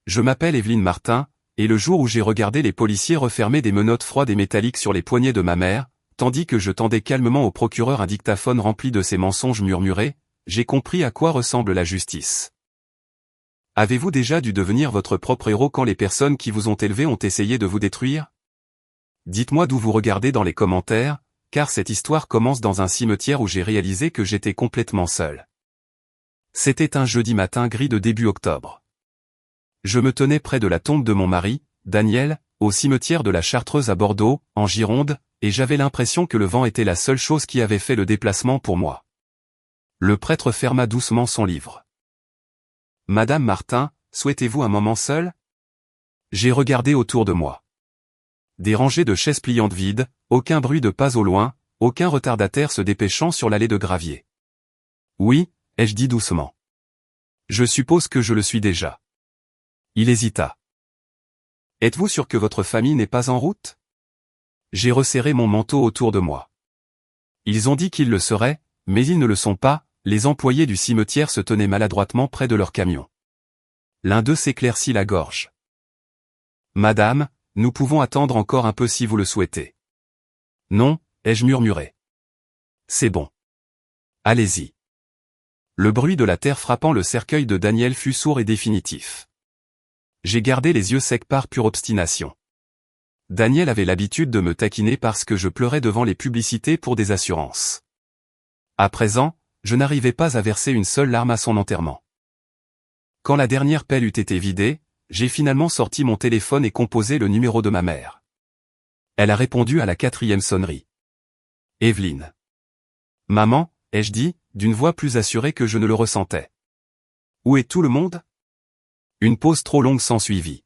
Je m'appelle Evelyne Martin, et le jour où j'ai regardé les policiers refermer des menottes froides et métalliques sur les poignets de ma mère, tandis que je tendais calmement au procureur un dictaphone rempli de ces mensonges murmurés, j'ai compris à quoi ressemble la justice. Avez-vous déjà dû devenir votre propre héros quand les personnes qui vous ont élevé ont essayé de vous détruire? Dites-moi d'où vous regardez dans les commentaires, car cette histoire commence dans un cimetière où j'ai réalisé que j'étais complètement seul. C'était un jeudi matin gris de début octobre. Je me tenais près de la tombe de mon mari, Daniel, au cimetière de la Chartreuse à Bordeaux, en Gironde, et j'avais l'impression que le vent était la seule chose qui avait fait le déplacement pour moi. Le prêtre ferma doucement son livre. « Madame Martin, souhaitez-vous un moment seul ?» J'ai regardé autour de moi. Des rangées de chaises pliantes vides, aucun bruit de pas au loin, aucun retardataire se dépêchant sur l'allée de gravier. « Oui » ai-je dit doucement. « Je suppose que je le suis déjà. » Il hésita. « Êtes-vous sûr que votre famille n'est pas en route ?» J'ai resserré mon manteau autour de moi. Ils ont dit qu'ils le seraient, mais ils ne le sont pas, les employés du cimetière se tenaient maladroitement près de leur camion. L'un d'eux s'éclaircit la gorge. « Madame, nous pouvons attendre encore un peu si vous le souhaitez. »« Non » ai-je murmuré. « C'est bon. Allez-y. » Le bruit de la terre frappant le cercueil de Daniel fut sourd et définitif. J'ai gardé les yeux secs par pure obstination. Daniel avait l'habitude de me taquiner parce que je pleurais devant les publicités pour des assurances. À présent, je n'arrivais pas à verser une seule larme à son enterrement. Quand la dernière pelle eut été vidée, j'ai finalement sorti mon téléphone et composé le numéro de ma mère. Elle a répondu à la 4e sonnerie. « Evelyne. »« Maman » ai-je dit, d'une voix plus assurée que je ne le ressentais. « Où est tout le monde ?» Une pause trop longue s'ensuivit.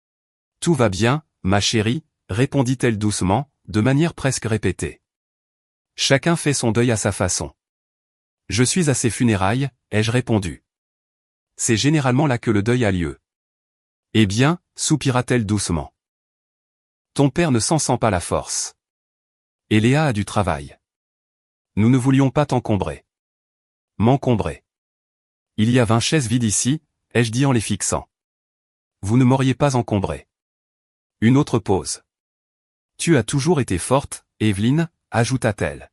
« Tout va bien, ma chérie » répondit-elle doucement, de manière presque répétée. « Chacun fait son deuil à sa façon. »« Je suis à ses funérailles » ai-je répondu. « C'est généralement là que le deuil a lieu. »« Eh bien » soupira-t-elle doucement. « Ton père ne s'en sent pas la force. Et Léa a du travail. Nous ne voulions pas t'encombrer. »« M'encombrer. Il y a 20 chaises vides ici, » ai-je dit en les fixant. « Vous ne m'auriez pas encombré. » Une autre pause. « Tu as toujours été forte, Evelyne, » ajouta-t-elle.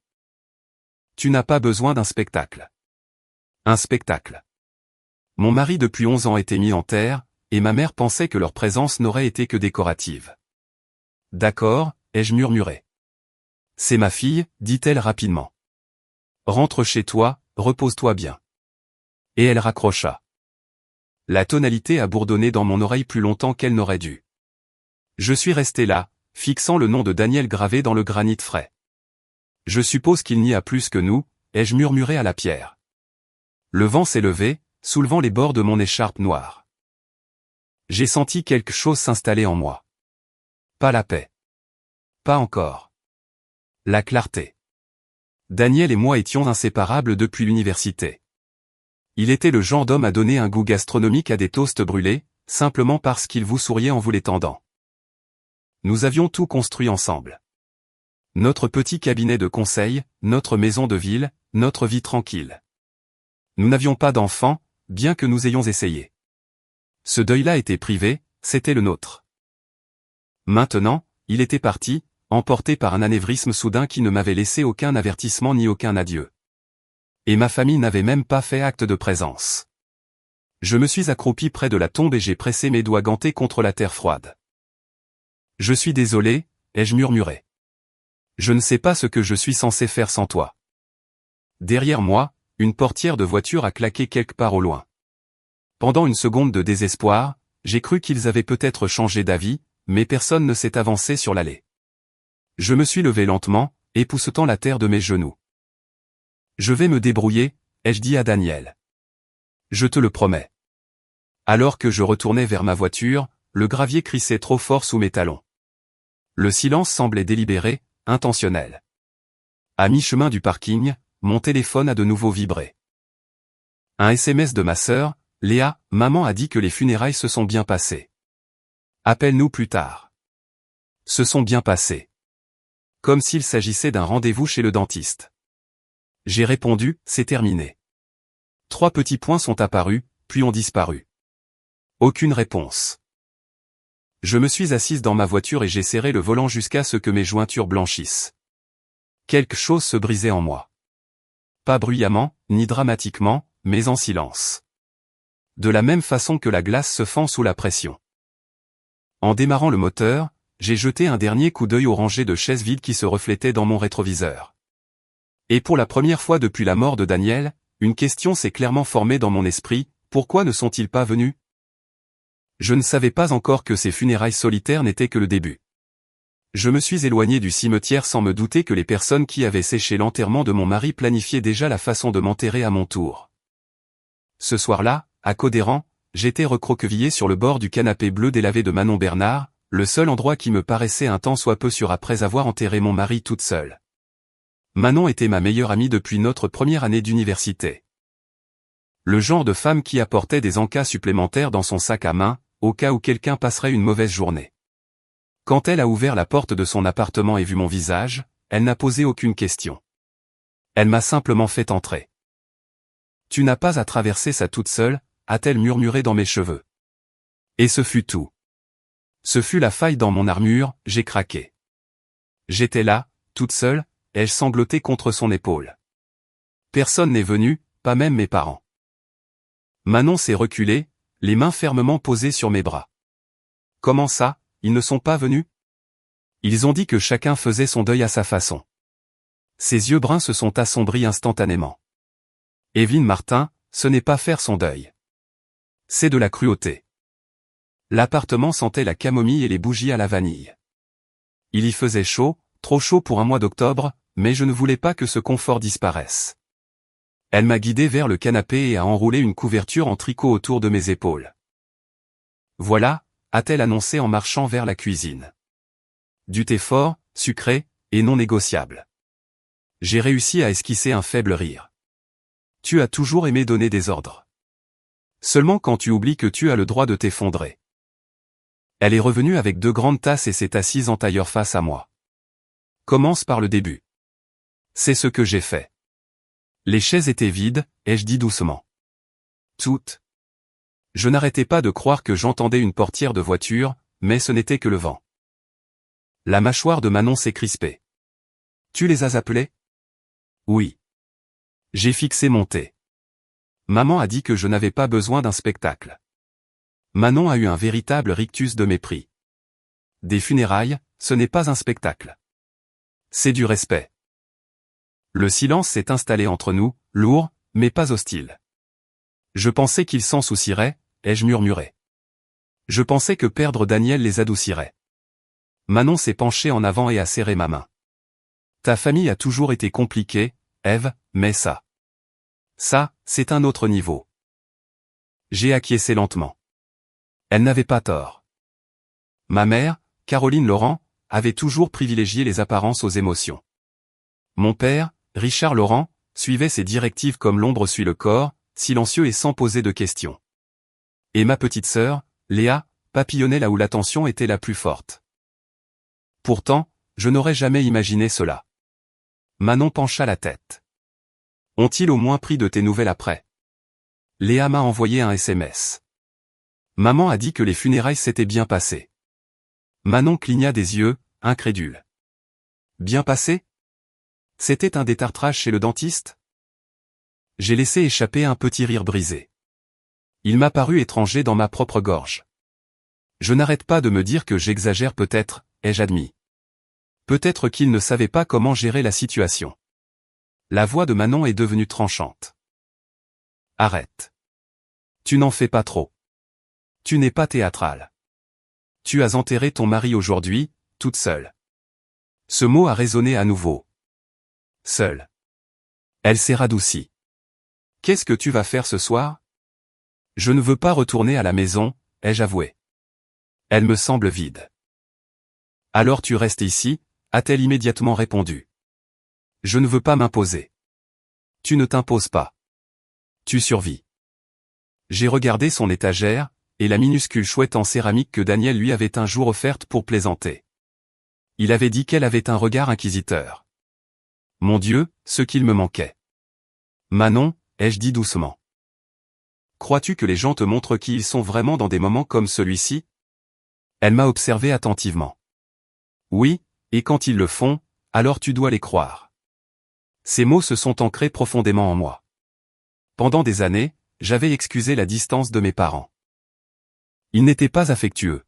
« Tu n'as pas besoin d'un spectacle. » Un spectacle. Mon mari depuis 11 ans était mis en terre, et ma mère pensait que leur présence n'aurait été que décorative. « D'accord » ai-je murmuré. « C'est ma fille » dit-elle rapidement. « Rentre chez toi, repose-toi bien. » Et elle raccrocha. La tonalité a bourdonné dans mon oreille plus longtemps qu'elle n'aurait dû. Je suis resté là, fixant le nom de Daniel gravé dans le granit frais. Je suppose qu'il n'y a plus que nous, ai-je murmuré à la pierre. Le vent s'est levé, soulevant les bords de mon écharpe noire. J'ai senti quelque chose s'installer en moi. Pas la paix. Pas encore. La clarté. Daniel et moi étions inséparables depuis l'université. Il était le genre d'homme à donner un goût gastronomique à des toasts brûlés, simplement parce qu'il vous souriait en vous les tendant. Nous avions tout construit ensemble. Notre petit cabinet de conseil, notre maison de ville, notre vie tranquille. Nous n'avions pas d'enfants, bien que nous ayons essayé. Ce deuil-là était privé, c'était le nôtre. Maintenant, il était parti, emporté par un anévrisme soudain qui ne m'avait laissé aucun avertissement ni aucun adieu. Et ma famille n'avait même pas fait acte de présence. Je me suis accroupi près de la tombe et j'ai pressé mes doigts gantés contre la terre froide. « Je suis désolé » ai-je murmuré. « Je ne sais pas ce que je suis censé faire sans toi. » Derrière moi, une portière de voiture a claqué quelque part au loin. Pendant une seconde de désespoir, j'ai cru qu'ils avaient peut-être changé d'avis, mais personne ne s'est avancé sur l'allée. Je me suis levé lentement, époussetant la terre de mes genoux. « Je vais me débrouiller » ai-je dit à Daniel. « Je te le promets. » Alors que je retournais vers ma voiture, le gravier crissait trop fort sous mes talons. Le silence semblait délibéré, intentionnel. À mi-chemin du parking, mon téléphone a de nouveau vibré. Un SMS de ma sœur, Léa, maman a dit que les funérailles se sont bien passées. Appelle-nous plus tard. Se sont bien passées. Comme s'il s'agissait d'un rendez-vous chez le dentiste. J'ai répondu, c'est terminé. 3 petits points sont apparus, puis ont disparu. Aucune réponse. Je me suis assise dans ma voiture et j'ai serré le volant jusqu'à ce que mes jointures blanchissent. Quelque chose se brisait en moi. Pas bruyamment, ni dramatiquement, mais en silence. De la même façon que la glace se fend sous la pression. En démarrant le moteur, j'ai jeté un dernier coup d'œil aux rangées de chaises vides qui se reflétaient dans mon rétroviseur. Et pour la première fois depuis la mort de Daniel, une question s'est clairement formée dans mon esprit, pourquoi ne sont-ils pas venus? Je ne savais pas encore que ces funérailles solitaires n'étaient que le début. Je me suis éloigné du cimetière sans me douter que les personnes qui avaient séché l'enterrement de mon mari planifiaient déjà la façon de m'enterrer à mon tour. Ce soir-là, à Codéran, j'étais recroquevillé sur le bord du canapé bleu délavé de Manon Bernard, le seul endroit qui me paraissait un tant soit peu sûr après avoir enterré mon mari toute seule. Manon était ma meilleure amie depuis notre première année d'université. Le genre de femme qui apportait des encas supplémentaires dans son sac à main, au cas où quelqu'un passerait une mauvaise journée. Quand elle a ouvert la porte de son appartement et vu mon visage, elle n'a posé aucune question. Elle m'a simplement fait entrer. « Tu n'as pas à traverser ça toute seule », a-t-elle murmuré dans mes cheveux. Et ce fut tout. Ce fut la faille dans mon armure, j'ai craqué. J'étais là, toute seule, ai-je sangloté contre son épaule. Personne n'est venu, pas même mes parents. Manon s'est reculée, les mains fermement posées sur mes bras. Comment ça, ils ne sont pas venus? Ils ont dit que chacun faisait son deuil à sa façon. Ses yeux bruns se sont assombris instantanément. Evelyne Martin, ce n'est pas faire son deuil. C'est de la cruauté. L'appartement sentait la camomille et les bougies à la vanille. Il y faisait chaud, trop chaud pour un mois d'octobre, mais je ne voulais pas que ce confort disparaisse. Elle m'a guidé vers le canapé et a enroulé une couverture en tricot autour de mes épaules. Voilà, a-t-elle annoncé en marchant vers la cuisine. Du thé fort, sucré, et non négociable. J'ai réussi à esquisser un faible rire. Tu as toujours aimé donner des ordres. Seulement quand tu oublies que tu as le droit de t'effondrer. Elle est revenue avec 2 grandes tasses et s'est assise en tailleur face à moi. Commence par le début. C'est ce que j'ai fait. Les chaises étaient vides, ai-je dit doucement. Toutes. Je n'arrêtais pas de croire que j'entendais une portière de voiture, mais ce n'était que le vent. La mâchoire de Manon s'est crispée. Tu les as appelés? Oui. J'ai fixé mon thé. Maman a dit que je n'avais pas besoin d'un spectacle. Manon a eu un véritable rictus de mépris. Des funérailles, ce n'est pas un spectacle. C'est du respect. Le silence s'est installé entre nous, lourd, mais pas hostile. Je pensais qu'ils s'en soucieraient, ai-je murmuré. Je pensais que perdre Daniel les adoucirait. Manon s'est penchée en avant et a serré ma main. Ta famille a toujours été compliquée, Ève, mais ça, c'est un autre niveau. J'ai acquiescé lentement. Elle n'avait pas tort. Ma mère, Caroline Laurent, avait toujours privilégié les apparences aux émotions. Mon père, Richard Laurent, suivait ses directives comme l'ombre suit le corps, silencieux et sans poser de questions. Et ma petite sœur, Léa, papillonnait là où l'attention était la plus forte. Pourtant, je n'aurais jamais imaginé cela. Manon pencha la tête. Ont-ils au moins pris de tes nouvelles après? Léa m'a envoyé un SMS. Maman a dit que les funérailles s'étaient bien passées. Manon cligna des yeux, incrédule. Bien passé? C'était un détartrage chez le dentiste? J'ai laissé échapper un petit rire brisé. Il m'a paru étranger dans ma propre gorge. Je n'arrête pas de me dire que j'exagère peut-être, ai-je admis. Peut-être qu'il ne savait pas comment gérer la situation. La voix de Manon est devenue tranchante. Arrête. Tu n'en fais pas trop. Tu n'es pas théâtrale. Tu as enterré ton mari aujourd'hui, toute seule. Ce mot a résonné à nouveau. Seule. Elle s'est radoucie. Qu'est-ce que tu vas faire ce soir? Je ne veux pas retourner à la maison, ai-je avoué. Elle me semble vide. Alors tu restes ici, a-t-elle immédiatement répondu. Je ne veux pas m'imposer. Tu ne t'imposes pas. Tu survis. J'ai regardé son étagère, et la minuscule chouette en céramique que Daniel lui avait un jour offerte pour plaisanter. Il avait dit qu'elle avait un regard inquisiteur. Mon Dieu, ce qu'il me manquait. Manon, ai-je dit doucement. crois-tu que les gens te montrent qui ils sont vraiment dans des moments comme celui-ci? Elle m'a observé attentivement. Oui, et quand ils le font, alors tu dois les croire. Ces mots se sont ancrés profondément en moi. Pendant des années, j'avais excusé la distance de mes parents. Ils n'étaient pas affectueux.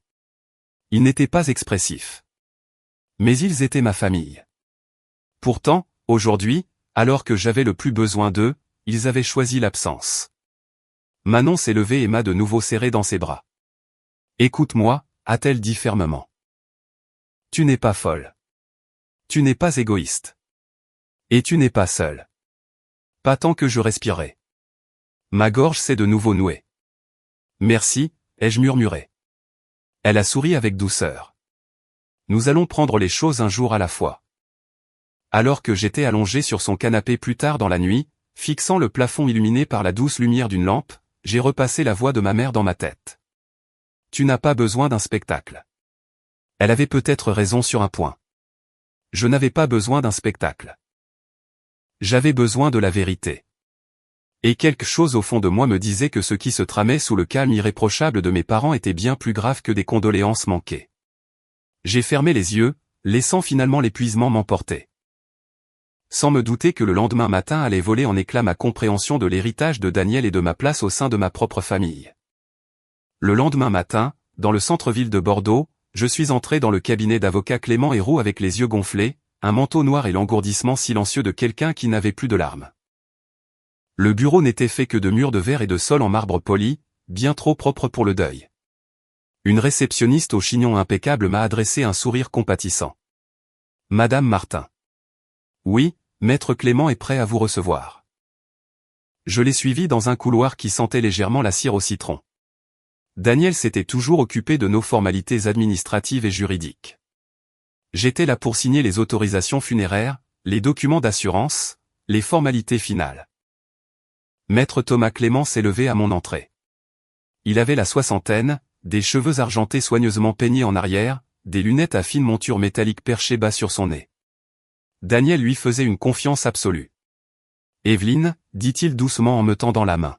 Ils n'étaient pas expressifs. Mais ils étaient ma famille. Pourtant, aujourd'hui, alors que j'avais le plus besoin d'eux, ils avaient choisi l'absence. Manon s'est levée et m'a de nouveau serré dans ses bras. Écoute-moi, a-t-elle dit fermement. Tu n'es pas folle. Tu n'es pas égoïste. Et tu n'es pas seule. Pas tant que je respirais. Ma gorge s'est de nouveau nouée. Merci, ai-je murmuré. Elle a souri avec douceur. Nous allons prendre les choses un jour à la fois. Alors que j'étais allongé sur son canapé plus tard dans la nuit, fixant le plafond illuminé par la douce lumière d'une lampe, j'ai repassé la voix de ma mère dans ma tête. Tu n'as pas besoin d'un spectacle. Elle avait peut-être raison sur un point. Je n'avais pas besoin d'un spectacle. J'avais besoin de la vérité. Et quelque chose au fond de moi me disait que ce qui se tramait sous le calme irréprochable de mes parents était bien plus grave que des condoléances manquées. J'ai fermé les yeux, laissant finalement l'épuisement m'emporter. Sans me douter que le lendemain matin allait voler en éclats ma compréhension de l'héritage de Daniel et de ma place au sein de ma propre famille. Le lendemain matin, dans le centre-ville de Bordeaux, je suis entré dans le cabinet d'avocat Clément Héroux avec les yeux gonflés, un manteau noir et l'engourdissement silencieux de quelqu'un qui n'avait plus de larmes. Le bureau n'était fait que de murs de verre et de sol en marbre poli, bien trop propre pour le deuil. Une réceptionniste au chignon impeccable m'a adressé un sourire compatissant. Madame Martin. Oui, Maître Clément est prêt à vous recevoir. Je l'ai suivi dans un couloir qui sentait légèrement la cire au citron. Daniel s'était toujours occupé de nos formalités administratives et juridiques. J'étais là pour signer les autorisations funéraires, les documents d'assurance, les formalités finales. Maître Thomas Clément s'est levé à mon entrée. Il avait la soixantaine, des cheveux argentés soigneusement peignés en arrière, des lunettes à fine monture métallique perchées bas sur son nez. Daniel lui faisait une confiance absolue. Evelyne, dit-il doucement en me tendant la main.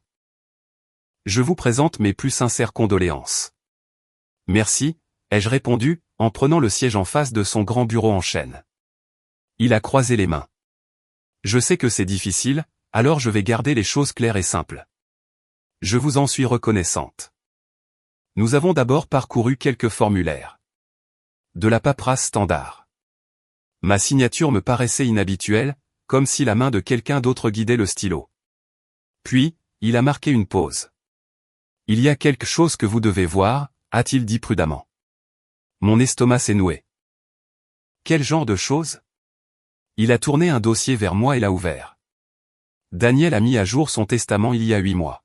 Je vous présente mes plus sincères condoléances. Merci, ai-je répondu, en prenant le siège en face de son grand bureau en chêne. Il a croisé les mains. Je sais que c'est difficile, alors je vais garder les choses claires et simples. Je vous en suis reconnaissante. Nous avons d'abord parcouru quelques formulaires. De la paperasse standard. Ma signature me paraissait inhabituelle, comme si la main de quelqu'un d'autre guidait le stylo. Puis, il a marqué une pause. Il y a quelque chose que vous devez voir, a-t-il dit prudemment. Mon estomac s'est noué. Quel genre de chose? Il a tourné un dossier vers moi et l'a ouvert. Daniel a mis à jour son testament il y a 8 mois.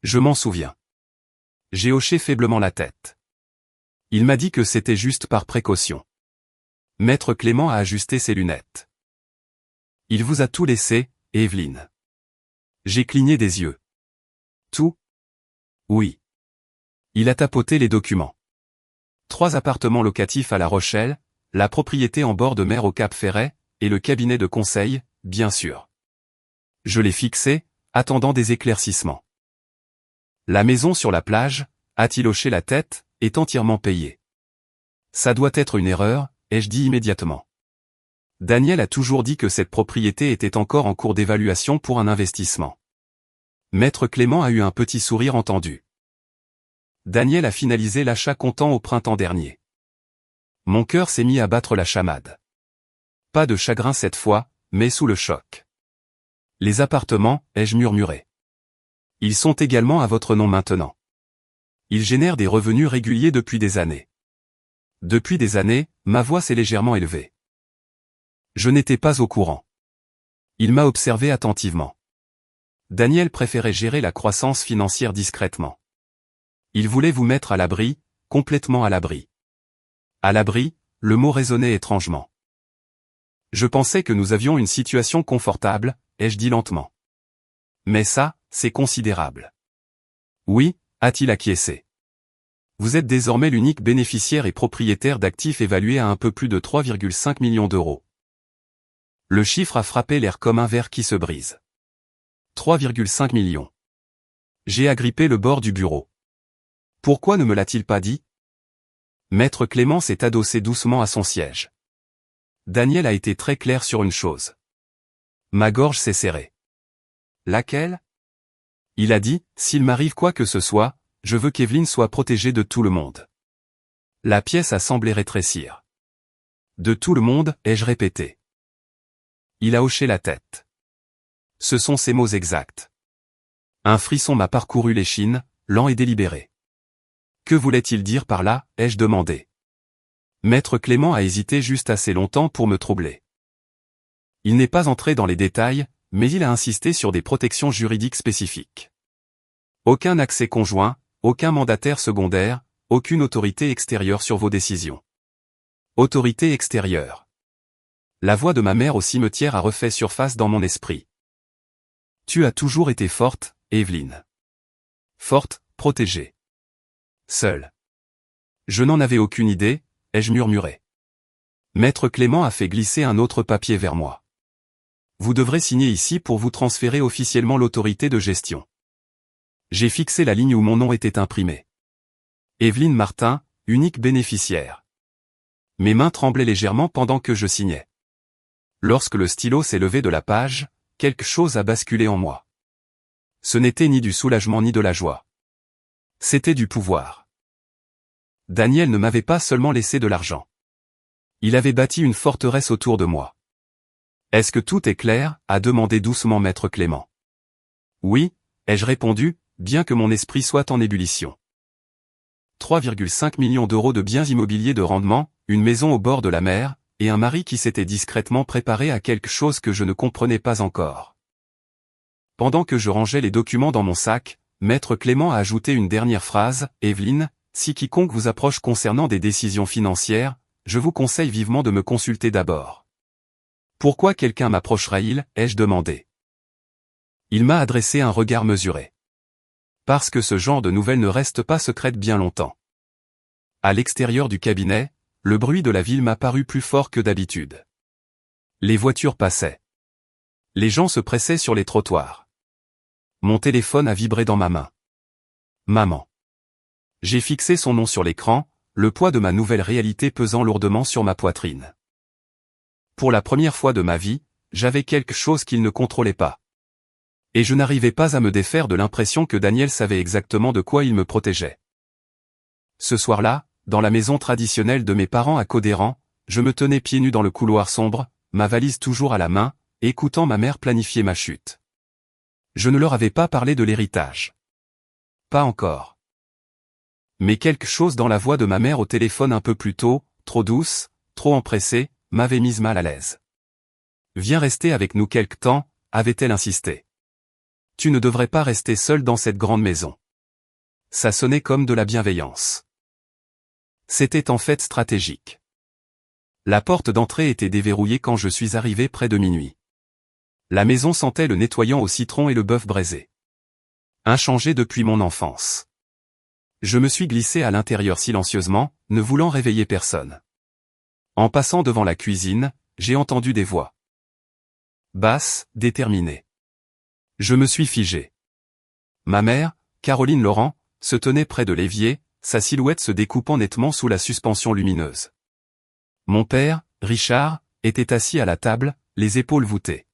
Je m'en souviens. J'ai hoché faiblement la tête. Il m'a dit que c'était juste par précaution. Maître Clément a ajusté ses lunettes. Il vous a tout laissé, Evelyne. J'ai cligné des yeux. Tout? Oui. Il a tapoté les documents. 3 appartements locatifs à La Rochelle, la propriété en bord de mer au Cap Ferret, et le cabinet de conseil, bien sûr. Je l'ai fixé, attendant des éclaircissements. La maison sur la plage, a-t-il hoché la tête, est entièrement payée. Ça doit être une erreur, ai-je dit immédiatement. Daniel a toujours dit que cette propriété était encore en cours d'évaluation pour un investissement. Maître Clément a eu un petit sourire entendu. Daniel a finalisé l'achat comptant au printemps dernier. Mon cœur s'est mis à battre la chamade. Pas de chagrin cette fois, mais sous le choc. Les appartements, ai-je murmuré. Ils sont également à votre nom maintenant. Ils génèrent des revenus réguliers depuis des années. Depuis des années, ma voix s'est légèrement élevée. Je n'étais pas au courant. Il m'a observé attentivement. Daniel préférait gérer la croissance financière discrètement. Il voulait vous mettre à l'abri, complètement à l'abri. À l'abri, le mot résonnait étrangement. Je pensais que nous avions une situation confortable, ai-je dit lentement. Mais ça, c'est considérable. Oui, a-t-il acquiescé. Vous êtes désormais l'unique bénéficiaire et propriétaire d'actifs évalués à un peu plus de 3,5 millions d'euros. Le chiffre a frappé l'air comme un verre qui se brise. 3,5 millions. J'ai agrippé le bord du bureau. Pourquoi ne me l'a-t-il pas dit? Maître Clément s'est adossé doucement à son siège. Daniel a été très clair sur une chose. Ma gorge s'est serrée. Laquelle? Il a dit, s'il m'arrive quoi que ce soit, je veux qu'Evelyne soit protégée de tout le monde. La pièce a semblé rétrécir. De tout le monde, ai-je répété. Il a hoché la tête. Ce sont ses mots exacts. Un frisson m'a parcouru l'échine, lent et délibéré. Que voulait-il dire par là, ai-je demandé. Maître Clément a hésité juste assez longtemps pour me troubler. Il n'est pas entré dans les détails, mais il a insisté sur des protections juridiques spécifiques. Aucun accès conjoint, aucun mandataire secondaire, aucune autorité extérieure sur vos décisions. Autorité extérieure. La voix de ma mère au cimetière a refait surface dans mon esprit. Tu as toujours été forte, Evelyne. Forte, protégée. Seule. Je n'en avais aucune idée, ai-je murmuré. Maître Clément a fait glisser un autre papier vers moi. Vous devrez signer ici pour vous transférer officiellement l'autorité de gestion. J'ai fixé la ligne où mon nom était imprimé. Evelyne Martin, unique bénéficiaire. Mes mains tremblaient légèrement pendant que je signais. Lorsque le stylo s'est levé de la page, quelque chose a basculé en moi. Ce n'était ni du soulagement ni de la joie. C'était du pouvoir. Daniel ne m'avait pas seulement laissé de l'argent. Il avait bâti une forteresse autour de moi. Est-ce que tout est clair? A demandé doucement Maître Clément. Oui, ai-je répondu, bien que mon esprit soit en ébullition. 3,5 millions d'euros de biens immobiliers de rendement, une maison au bord de la mer, et un mari qui s'était discrètement préparé à quelque chose que je ne comprenais pas encore. Pendant que je rangeais les documents dans mon sac, Maître Clément a ajouté une dernière phrase, Evelyne, si quiconque vous approche concernant des décisions financières, je vous conseille vivement de me consulter d'abord. Pourquoi quelqu'un m'approcherait-il, ai-je demandé. Il m'a adressé un regard mesuré. Parce que ce genre de nouvelles ne reste pas secrète bien longtemps. À l'extérieur du cabinet, le bruit de la ville m'a paru plus fort que d'habitude. Les voitures passaient. Les gens se pressaient sur les trottoirs. Mon téléphone a vibré dans ma main. Maman. J'ai fixé son nom sur l'écran, le poids de ma nouvelle réalité pesant lourdement sur ma poitrine. Pour la première fois de ma vie, j'avais quelque chose qu'il ne contrôlait pas. Et je n'arrivais pas à me défaire de l'impression que Daniel savait exactement de quoi il me protégeait. Ce soir-là, dans la maison traditionnelle de mes parents à Codéran, je me tenais pieds nus dans le couloir sombre, ma valise toujours à la main, écoutant ma mère planifier ma chute. Je ne leur avais pas parlé de l'héritage. Pas encore. Mais quelque chose dans la voix de ma mère au téléphone un peu plus tôt, trop douce, trop empressée, m'avait mise mal à l'aise. Viens rester avec nous quelque temps, avait-elle insisté. Tu ne devrais pas rester seul dans cette grande maison. Ça sonnait comme de la bienveillance. C'était en fait stratégique. La porte d'entrée était déverrouillée quand je suis arrivé près de minuit. La maison sentait le nettoyant au citron et le bœuf braisé. Inchangé depuis mon enfance. Je me suis glissé à l'intérieur silencieusement, ne voulant réveiller personne. En passant devant la cuisine, j'ai entendu des voix. Basses, déterminées. Je me suis figé. Ma mère, Caroline Laurent, se tenait près de l'évier, sa silhouette se découpant nettement sous la suspension lumineuse. Mon père, Richard, était assis à la table, les épaules voûtées.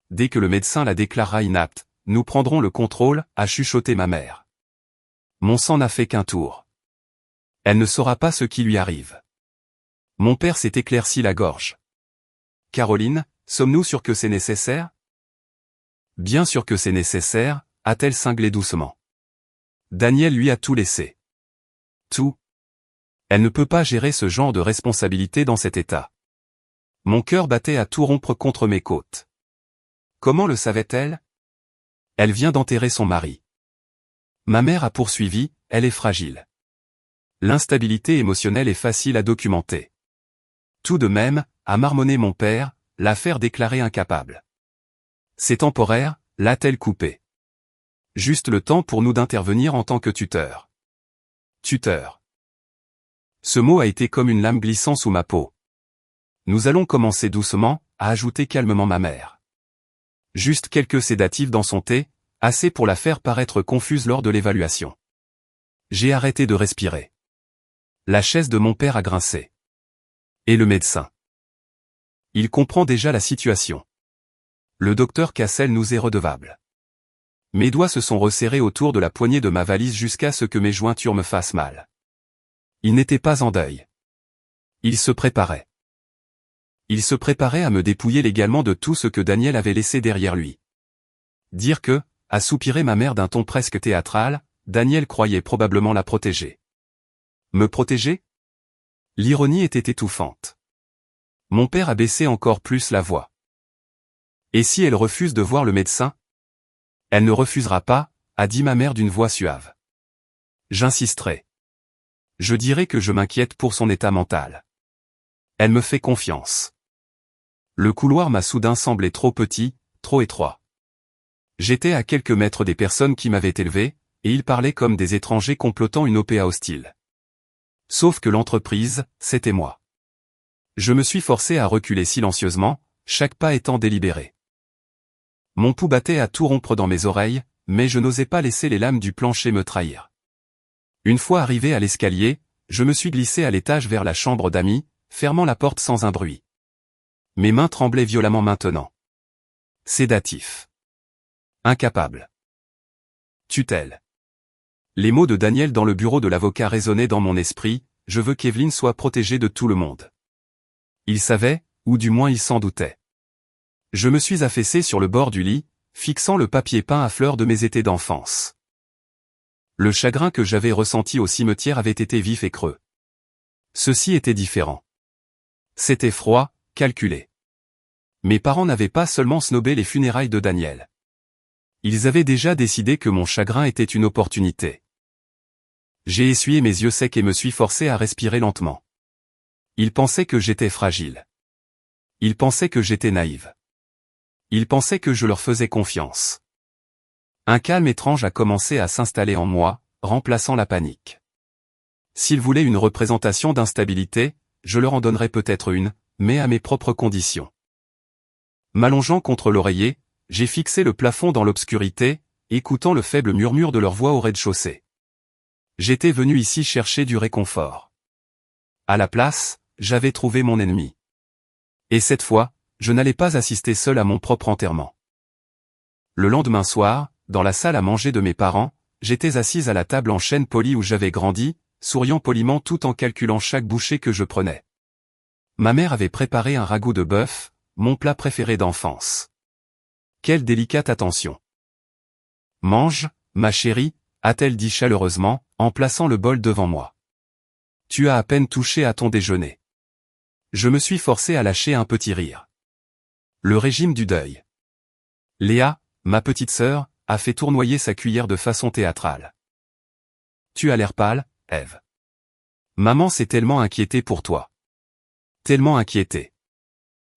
Dès que le médecin la déclarera inapte, nous prendrons le contrôle, a chuchoté ma mère. Mon sang n'a fait qu'un tour. Elle ne saura pas ce qui lui arrive. Mon père s'est éclairci la gorge. Caroline, sommes-nous sûrs que c'est nécessaire? Bien sûr que c'est nécessaire, a-t-elle cinglé doucement. Daniel lui a tout laissé. Tout. Elle ne peut pas gérer ce genre de responsabilité dans cet état. Mon cœur battait à tout rompre contre mes côtes. Comment le savait-elle? Elle vient d'enterrer son mari. Ma mère a poursuivi, elle est fragile. L'instabilité émotionnelle est facile à documenter. Tout de même, a marmonné mon père, l'affaire déclarée incapable. C'est temporaire, l'a-t-elle coupé. Juste le temps pour nous d'intervenir en tant que tuteur. Tuteur. Ce mot a été comme une lame glissant sous ma peau. Nous allons commencer doucement, a ajouté calmement ma mère. Juste quelques sédatifs dans son thé, Assez pour la faire paraître confuse lors de l'évaluation. J'ai arrêté de respirer. La chaise de mon père a grincé. Et le médecin. Il comprend déjà la situation. Le docteur Cassel nous est redevable. Mes doigts se sont resserrés autour de la poignée de ma valise jusqu'à ce que mes jointures me fassent mal. Il n'était pas en deuil. Il se préparait. Il se préparait à me dépouiller légalement de tout ce que Daniel avait laissé derrière lui. Dire que, a soupiré ma mère d'un ton presque théâtral, Daniel croyait probablement la protéger. Me protéger? L'ironie était étouffante. Mon père a baissé encore plus la voix. Et si elle refuse de voir le médecin? Elle ne refusera pas, a dit ma mère d'une voix suave. J'insisterai. Je dirai que je m'inquiète pour son état mental. Elle me fait confiance. Le couloir m'a soudain semblé trop petit, trop étroit. J'étais à quelques mètres des personnes qui m'avaient élevé, et ils parlaient comme des étrangers complotant une OPA hostile. Sauf que l'entreprise, c'était moi. Je me suis forcé à reculer silencieusement, chaque pas étant délibéré. Mon pouls battait à tout rompre dans mes oreilles, mais je n'osais pas laisser les lames du plancher me trahir. Une fois arrivé à l'escalier, je me suis glissé à l'étage vers la chambre d'amis, fermant la porte sans un bruit. Mes mains tremblaient violemment maintenant. Sédatif. Incapable. Tutelle. Les mots de Daniel dans le bureau de l'avocat résonnaient dans mon esprit, je veux qu'Evelyne soit protégée de tout le monde. Il savait, ou du moins il s'en doutait. Je me suis affaissé sur le bord du lit, fixant le papier peint à fleurs de mes étés d'enfance. Le chagrin que j'avais ressenti au cimetière avait été vif et creux. Ceci était différent. C'était froid, calculé. Mes parents n'avaient pas seulement snobé les funérailles de Daniel. Ils avaient déjà décidé que mon chagrin était une opportunité. J'ai essuyé mes yeux secs et me suis forcé à respirer lentement. Ils pensaient que j'étais fragile. Ils pensaient que j'étais naïve. Ils pensaient que je leur faisais confiance. Un calme étrange a commencé à s'installer en moi, remplaçant la panique. S'ils voulaient une représentation d'instabilité, je leur en donnerais peut-être une, mais à mes propres conditions. M'allongeant contre l'oreiller, j'ai fixé le plafond dans l'obscurité, écoutant le faible murmure de leur voix au rez-de-chaussée. J'étais venu ici chercher du réconfort. À la place, j'avais trouvé mon ennemi. Et cette fois, je n'allais pas assister seul à mon propre enterrement. Le lendemain soir, dans la salle à manger de mes parents, j'étais assise à la table en chêne poli où j'avais grandi, souriant poliment tout en calculant chaque bouchée que je prenais. Ma mère avait préparé un ragoût de bœuf, mon plat préféré d'enfance. Quelle délicate attention. Mange, ma chérie, a-t-elle dit chaleureusement, en plaçant le bol devant moi. Tu as à peine touché à ton déjeuner. Je me suis forcé à lâcher un petit rire. Le régime du deuil. Léa, ma petite sœur, a fait tournoyer sa cuillère de façon théâtrale. Tu as l'air pâle, Ève. Maman s'est tellement inquiétée pour toi. Tellement inquiétée.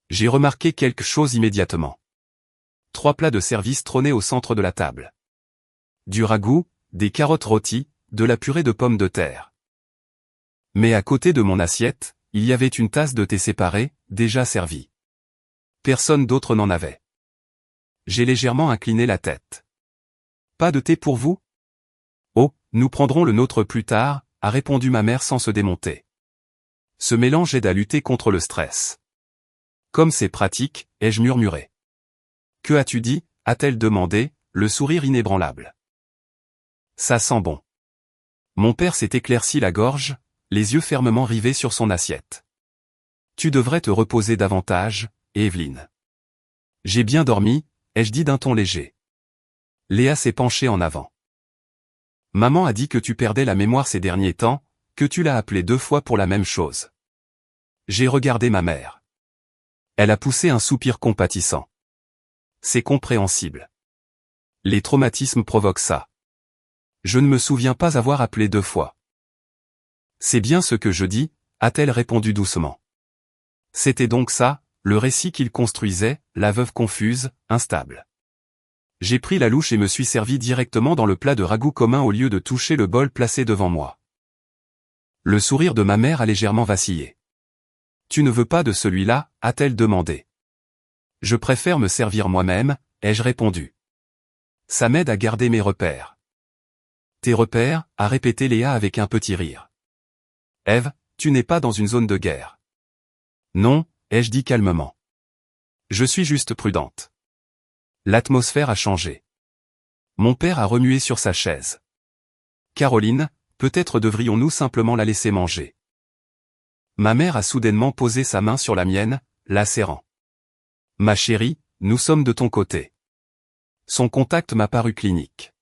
J'ai remarqué quelque chose immédiatement. 3 plats de service trônaient au centre de la table. Du ragoût, des carottes rôties, de la purée de pommes de terre. Mais à côté de mon assiette, il y avait une tasse de thé séparée, déjà servie. Personne d'autre n'en avait. J'ai légèrement incliné la tête. Pas de thé pour vous? Oh, nous prendrons le nôtre plus tard, a répondu ma mère sans se démonter. Ce mélange aide à lutter contre le stress. Comme c'est pratique, ai-je murmuré. Que as-tu dit? A-t-elle demandé, le sourire inébranlable. Ça sent bon. Mon père s'est éclairci la gorge, les yeux fermement rivés sur son assiette. Tu devrais te reposer davantage, Evelyne. J'ai bien dormi, ai-je dit d'un ton léger. Léa s'est penchée en avant. Maman a dit que tu perdais la mémoire ces derniers temps, que tu l'as appelée 2 fois pour la même chose. J'ai regardé ma mère. Elle a poussé un soupir compatissant. C'est compréhensible. Les traumatismes provoquent ça. Je ne me souviens pas avoir appelé 2 fois. C'est bien ce que je dis, a-t-elle répondu doucement. C'était donc ça, le récit qu'il construisait, la veuve confuse, instable. J'ai pris la louche et me suis servi directement dans le plat de ragoût commun au lieu de toucher le bol placé devant moi. Le sourire de ma mère a légèrement vacillé. Tu ne veux pas de celui-là, a-t-elle demandé. Je préfère me servir moi-même, ai-je répondu. Ça m'aide à garder mes repères. Tes repères, a répété Léa avec un petit rire. Ève, tu n'es pas dans une zone de guerre. Non, ai-je dit calmement. Je suis juste prudente. L'atmosphère a changé. Mon père a remué sur sa chaise. Caroline, peut-être devrions-nous simplement la laisser manger. Ma mère a soudainement posé sa main sur la mienne, la serrant. Ma chérie, nous sommes de ton côté. Son contact m'a paru clinique.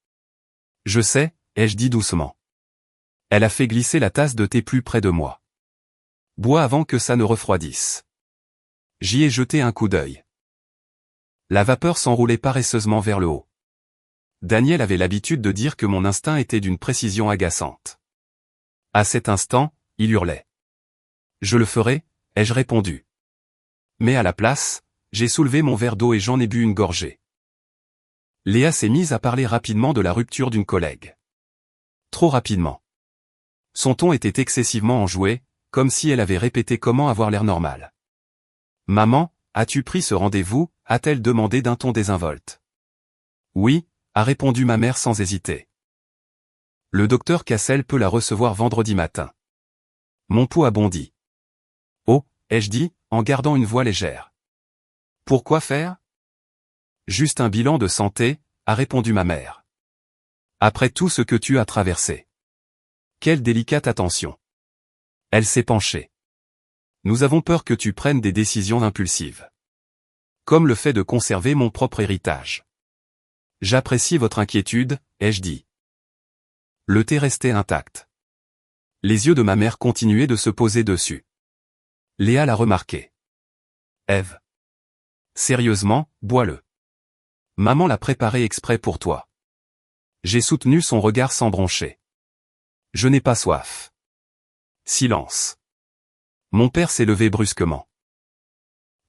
Je sais, ai-je dit doucement. Elle a fait glisser la tasse de thé plus près de moi. Bois avant que ça ne refroidisse. J'y ai jeté un coup d'œil. La vapeur s'enroulait paresseusement vers le haut. Daniel avait l'habitude de dire que mon instinct était d'une précision agaçante. À cet instant, il hurlait. Je le ferai, ai-je répondu. Mais à la place, j'ai soulevé mon verre d'eau et j'en ai bu une gorgée. Léa s'est mise à parler rapidement de la rupture d'une collègue. Trop rapidement. Son ton était excessivement enjoué, comme si elle avait répété comment avoir l'air normal. Maman, as-tu pris ce rendez-vous, a-t-elle demandé d'un ton désinvolte. Oui, a répondu ma mère sans hésiter. Le docteur Cassel peut la recevoir vendredi matin. Mon pouls a bondi. Oh, ai-je dit, en gardant une voix légère. Pourquoi faire? Juste un bilan de santé, a répondu ma mère. Après tout ce que tu as traversé. Quelle délicate attention. Elle s'est penchée. Nous avons peur que tu prennes des décisions impulsives. Comme le fait de conserver mon propre héritage. J'apprécie votre inquiétude, ai-je dit. Le thé restait intact. Les yeux de ma mère continuaient de se poser dessus. Léa l'a remarqué. Ève. Sérieusement, bois-le. Maman l'a préparé exprès pour toi. J'ai soutenu son regard sans broncher. Je n'ai pas soif. Silence. Mon père s'est levé brusquement.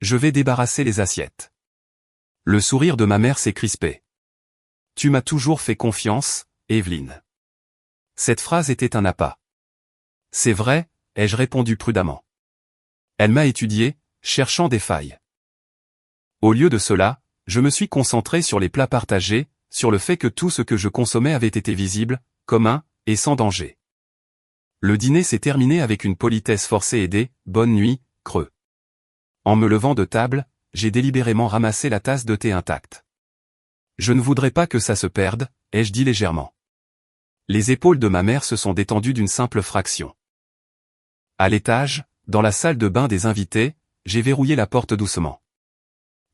Je vais débarrasser les assiettes. Le sourire de ma mère s'est crispé. Tu m'as toujours fait confiance, Evelyne. Cette phrase était un appât. C'est vrai, ai-je répondu prudemment. Elle m'a étudié, cherchant des failles. Au lieu de cela, je me suis concentré sur les plats partagés, sur le fait que tout ce que je consommais avait été visible, commun, et sans danger. Le dîner s'est terminé avec une politesse forcée et des « bonne nuit » creux. En me levant de table, j'ai délibérément ramassé la tasse de thé intacte. Je ne voudrais pas que ça se perde, ai-je dit légèrement. Les épaules de ma mère se sont détendues d'une simple fraction. À l'étage, dans la salle de bain des invités, j'ai verrouillé la porte doucement.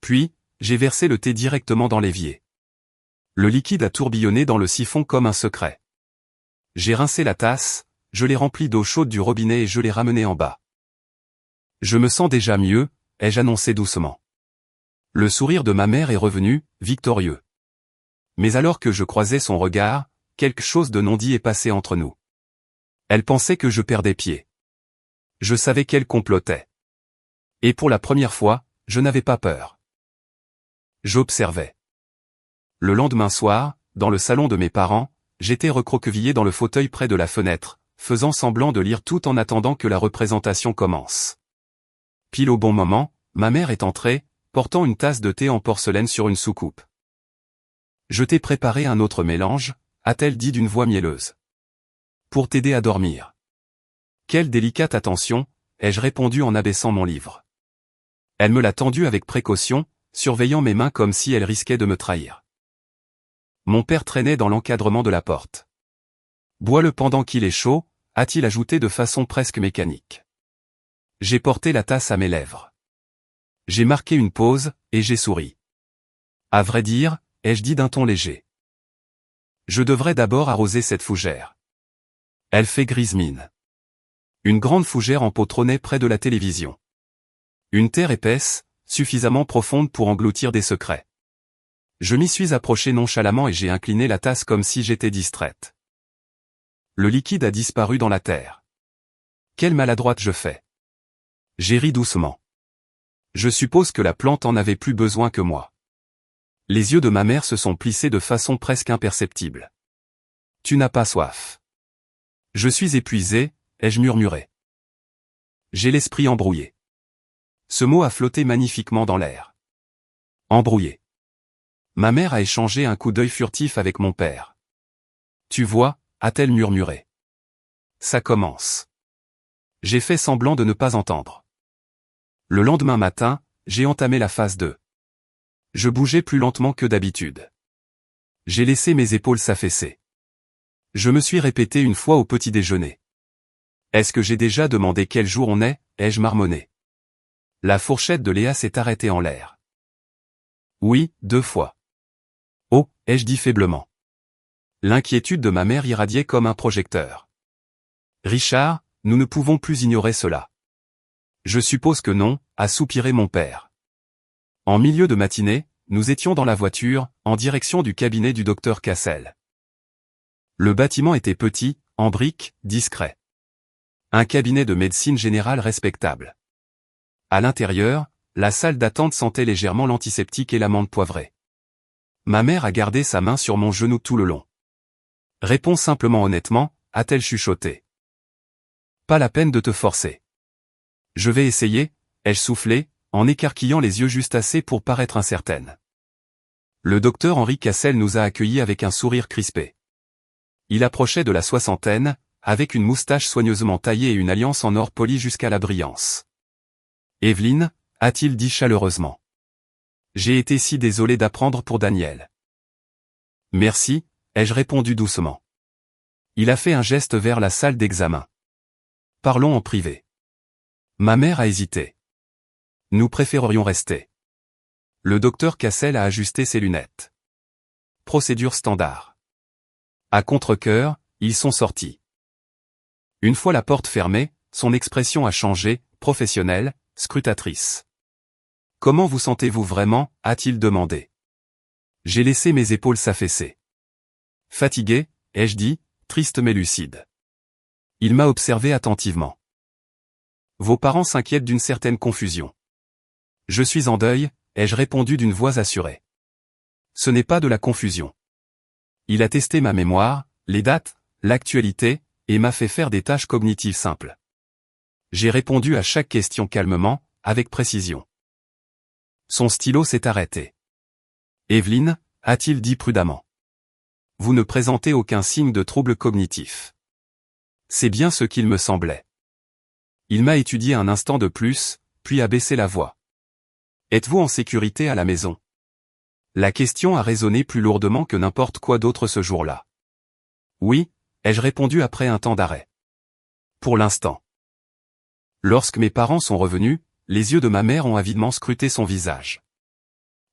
Puis, j'ai versé le thé directement dans l'évier. Le liquide a tourbillonné dans le siphon comme un secret. J'ai rincé la tasse, je l'ai remplie d'eau chaude du robinet et je l'ai ramenée en bas. Je me sens déjà mieux, ai-je annoncé doucement. Le sourire de ma mère est revenu, victorieux. Mais alors que je croisais son regard, quelque chose de non dit est passé entre nous. Elle pensait que je perdais pied. Je savais qu'elle complotait. Et pour la première fois, je n'avais pas peur. J'observais. Le lendemain soir, dans le salon de mes parents, j'étais recroquevillé dans le fauteuil près de la fenêtre, faisant semblant de lire tout en attendant que la représentation commence. Pile au bon moment, ma mère est entrée, portant une tasse de thé en porcelaine sur une soucoupe. Je t'ai préparé un autre mélange, a-t-elle dit d'une voix mielleuse. Pour t'aider à dormir. Quelle délicate attention, ai-je répondu en abaissant mon livre. Elle me l'a tendu avec précaution, surveillant mes mains comme si elle risquait de me trahir. Mon père traînait dans l'encadrement de la porte. Bois-le pendant qu'il est chaud, a-t-il ajouté de façon presque mécanique. J'ai porté la tasse à mes lèvres. J'ai marqué une pause, et j'ai souri. À vrai dire, ai-je dit d'un ton léger. Je devrais d'abord arroser cette fougère. Elle fait grise mine. Une grande fougère en pot trônait près de la télévision. Une terre épaisse, suffisamment profonde pour engloutir des secrets. Je m'y suis approché nonchalamment et j'ai incliné la tasse comme si j'étais distraite. Le liquide a disparu dans la terre. Quelle maladroite je fais. J'ai ri doucement. Je suppose que la plante en avait plus besoin que moi. Les yeux de ma mère se sont plissés de façon presque imperceptible. Tu n'as pas soif. Je suis épuisé, ai-je murmuré. J'ai l'esprit embrouillé. Ce mot a flotté magnifiquement dans l'air. Embrouillé. Ma mère a échangé un coup d'œil furtif avec mon père. Tu vois, a-t-elle murmuré. Ça commence. J'ai fait semblant de ne pas entendre. Le lendemain matin, j'ai entamé la phase 2. Je bougeais plus lentement que d'habitude. J'ai laissé mes épaules s'affaisser. Je me suis répété une fois au petit déjeuner. Est-ce que j'ai déjà demandé quel jour on est, ai-je marmonné. La fourchette de Léa s'est arrêtée en l'air. Oui, 2 fois. Oh, ai-je dit faiblement. L'inquiétude de ma mère irradiait comme un projecteur. Richard, nous ne pouvons plus ignorer cela. Je suppose que non, a soupiré mon père. En milieu de matinée, nous étions dans la voiture, en direction du cabinet du docteur Cassel. Le bâtiment était petit, en briques, discret. Un cabinet de médecine générale respectable. À l'intérieur, la salle d'attente sentait légèrement l'antiseptique et l'amande poivrée. Ma mère a gardé sa main sur mon genou tout le long. Réponds simplement honnêtement, a-t-elle chuchoté. Pas la peine de te forcer. Je vais essayer, ai-je soufflé, en écarquillant les yeux juste assez pour paraître incertaine. Le docteur Henri Cassel nous a accueillis avec un sourire crispé. Il approchait de la soixantaine, avec une moustache soigneusement taillée et une alliance en or poli jusqu'à la brillance. Evelyne, a-t-il dit chaleureusement. J'ai été si désolé d'apprendre pour Daniel. Merci, ai-je répondu doucement. Il a fait un geste vers la salle d'examen. Parlons en privé. Ma mère a hésité. Nous préférerions rester. Le docteur Cassel a ajusté ses lunettes. Procédure standard. À contre-cœur, ils sont sortis. Une fois la porte fermée, son expression a changé, professionnelle, scrutatrice. Comment vous sentez-vous vraiment, a-t-il demandé. J'ai laissé mes épaules s'affaisser. Fatigué, ai-je dit, triste mais lucide. Il m'a observé attentivement. Vos parents s'inquiètent d'une certaine confusion. Je suis en deuil, ai-je répondu d'une voix assurée. Ce n'est pas de la confusion. Il a testé ma mémoire, les dates, l'actualité, et m'a fait faire des tâches cognitives simples. J'ai répondu à chaque question calmement, avec précision. Son stylo s'est arrêté. Evelyne, a-t-il dit prudemment. Vous ne présentez aucun signe de trouble cognitif. C'est bien ce qu'il me semblait. Il m'a étudié un instant de plus, puis a baissé la voix. Êtes-vous en sécurité à la maison? La question a résonné plus lourdement que n'importe quoi d'autre ce jour-là. Oui, ai-je répondu après un temps d'arrêt. Pour l'instant. Lorsque mes parents sont revenus, les yeux de ma mère ont avidement scruté son visage.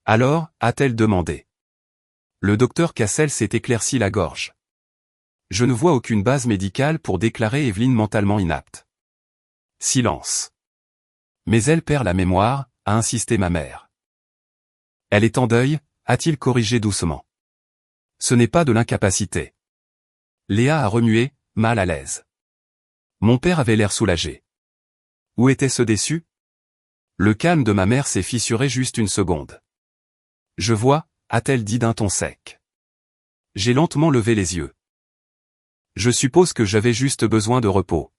Alors, a-t-elle demandé. Le docteur Cassel s'est éclairci la gorge. Je ne vois aucune base médicale pour déclarer Evelyne mentalement inapte. Silence. Mais elle perd la mémoire, a insisté ma mère. Elle est en deuil, a-t-il corrigé doucement. Ce n'est pas de l'incapacité. Léa a remué, mal à l'aise. Mon père avait l'air soulagé. Où était-ce déçu? Le calme de ma mère s'est fissuré juste une seconde. Je vois, a-t-elle dit d'un ton sec. J'ai lentement levé les yeux. Je suppose que j'avais juste besoin de repos.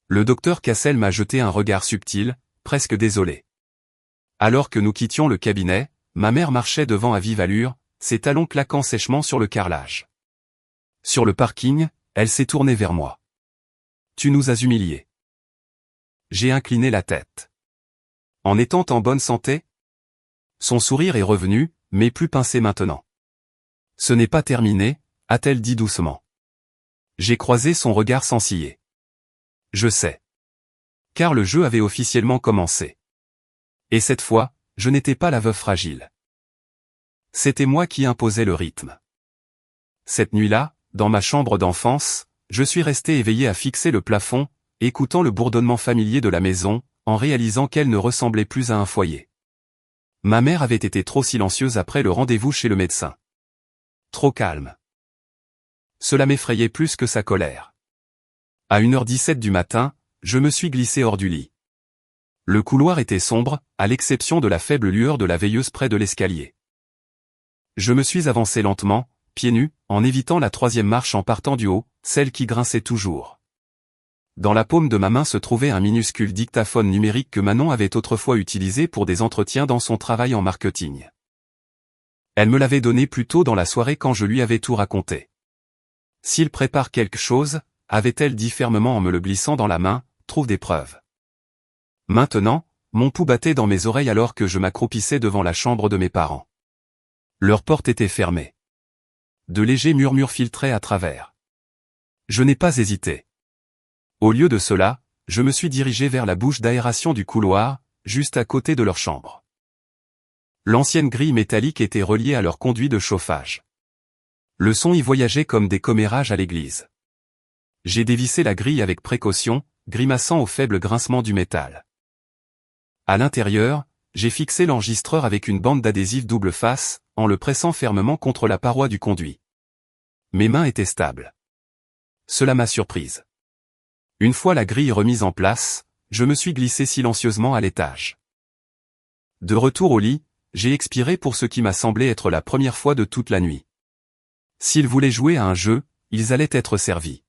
Le docteur Cassel m'a jeté un regard subtil, presque désolé. Alors que nous quittions le cabinet, ma mère marchait devant à vive allure, ses talons claquant sèchement sur le carrelage. Sur le parking, elle s'est tournée vers moi. Tu nous as humiliés. J'ai incliné la tête. En étant en bonne santé? Son sourire est revenu, mais plus pincé maintenant. Ce n'est pas terminé, a-t-elle dit doucement. J'ai croisé son regard sans ciller. Je sais. Car le jeu avait officiellement commencé. Et cette fois, je n'étais pas la veuve fragile. C'était moi qui imposais le rythme. Cette nuit-là, dans ma chambre d'enfance, je suis resté éveillé à fixer le plafond, écoutant le bourdonnement familier de la maison, en réalisant qu'elle ne ressemblait plus à un foyer. Ma mère avait été trop silencieuse après le rendez-vous chez le médecin. Trop calme. Cela m'effrayait plus que sa colère. À 1h17 du matin, je me suis glissé hors du lit. Le couloir était sombre, à l'exception de la faible lueur de la veilleuse près de l'escalier. Je me suis avancé lentement, pieds nus, en évitant la 3e marche en partant du haut, celle qui grinçait toujours. Dans la paume de ma main se trouvait un minuscule dictaphone numérique que Manon avait autrefois utilisé pour des entretiens dans son travail en marketing. Elle me l'avait donné plus tôt dans la soirée quand je lui avais tout raconté. S'il prépare quelque chose, avait-elle dit fermement en me le glissant dans la main, trouve des preuves. Maintenant, mon pouls battait dans mes oreilles alors que je m'accroupissais devant la chambre de mes parents. Leur porte était fermée. De légers murmures filtraient à travers. Je n'ai pas hésité. Au lieu de cela, je me suis dirigé vers la bouche d'aération du couloir, juste à côté de leur chambre. L'ancienne grille métallique était reliée à leur conduit de chauffage. Le son y voyageait comme des commérages à l'église. J'ai dévissé la grille avec précaution, grimaçant au faible grincement du métal. À l'intérieur, j'ai fixé l'enregistreur avec une bande d'adhésif double face, en le pressant fermement contre la paroi du conduit. Mes mains étaient stables. Cela m'a surprise. Une fois la grille remise en place, je me suis glissé silencieusement à l'étage. De retour au lit, j'ai expiré pour ce qui m'a semblé être la première fois de toute la nuit. S'ils voulaient jouer à un jeu, ils allaient être servis.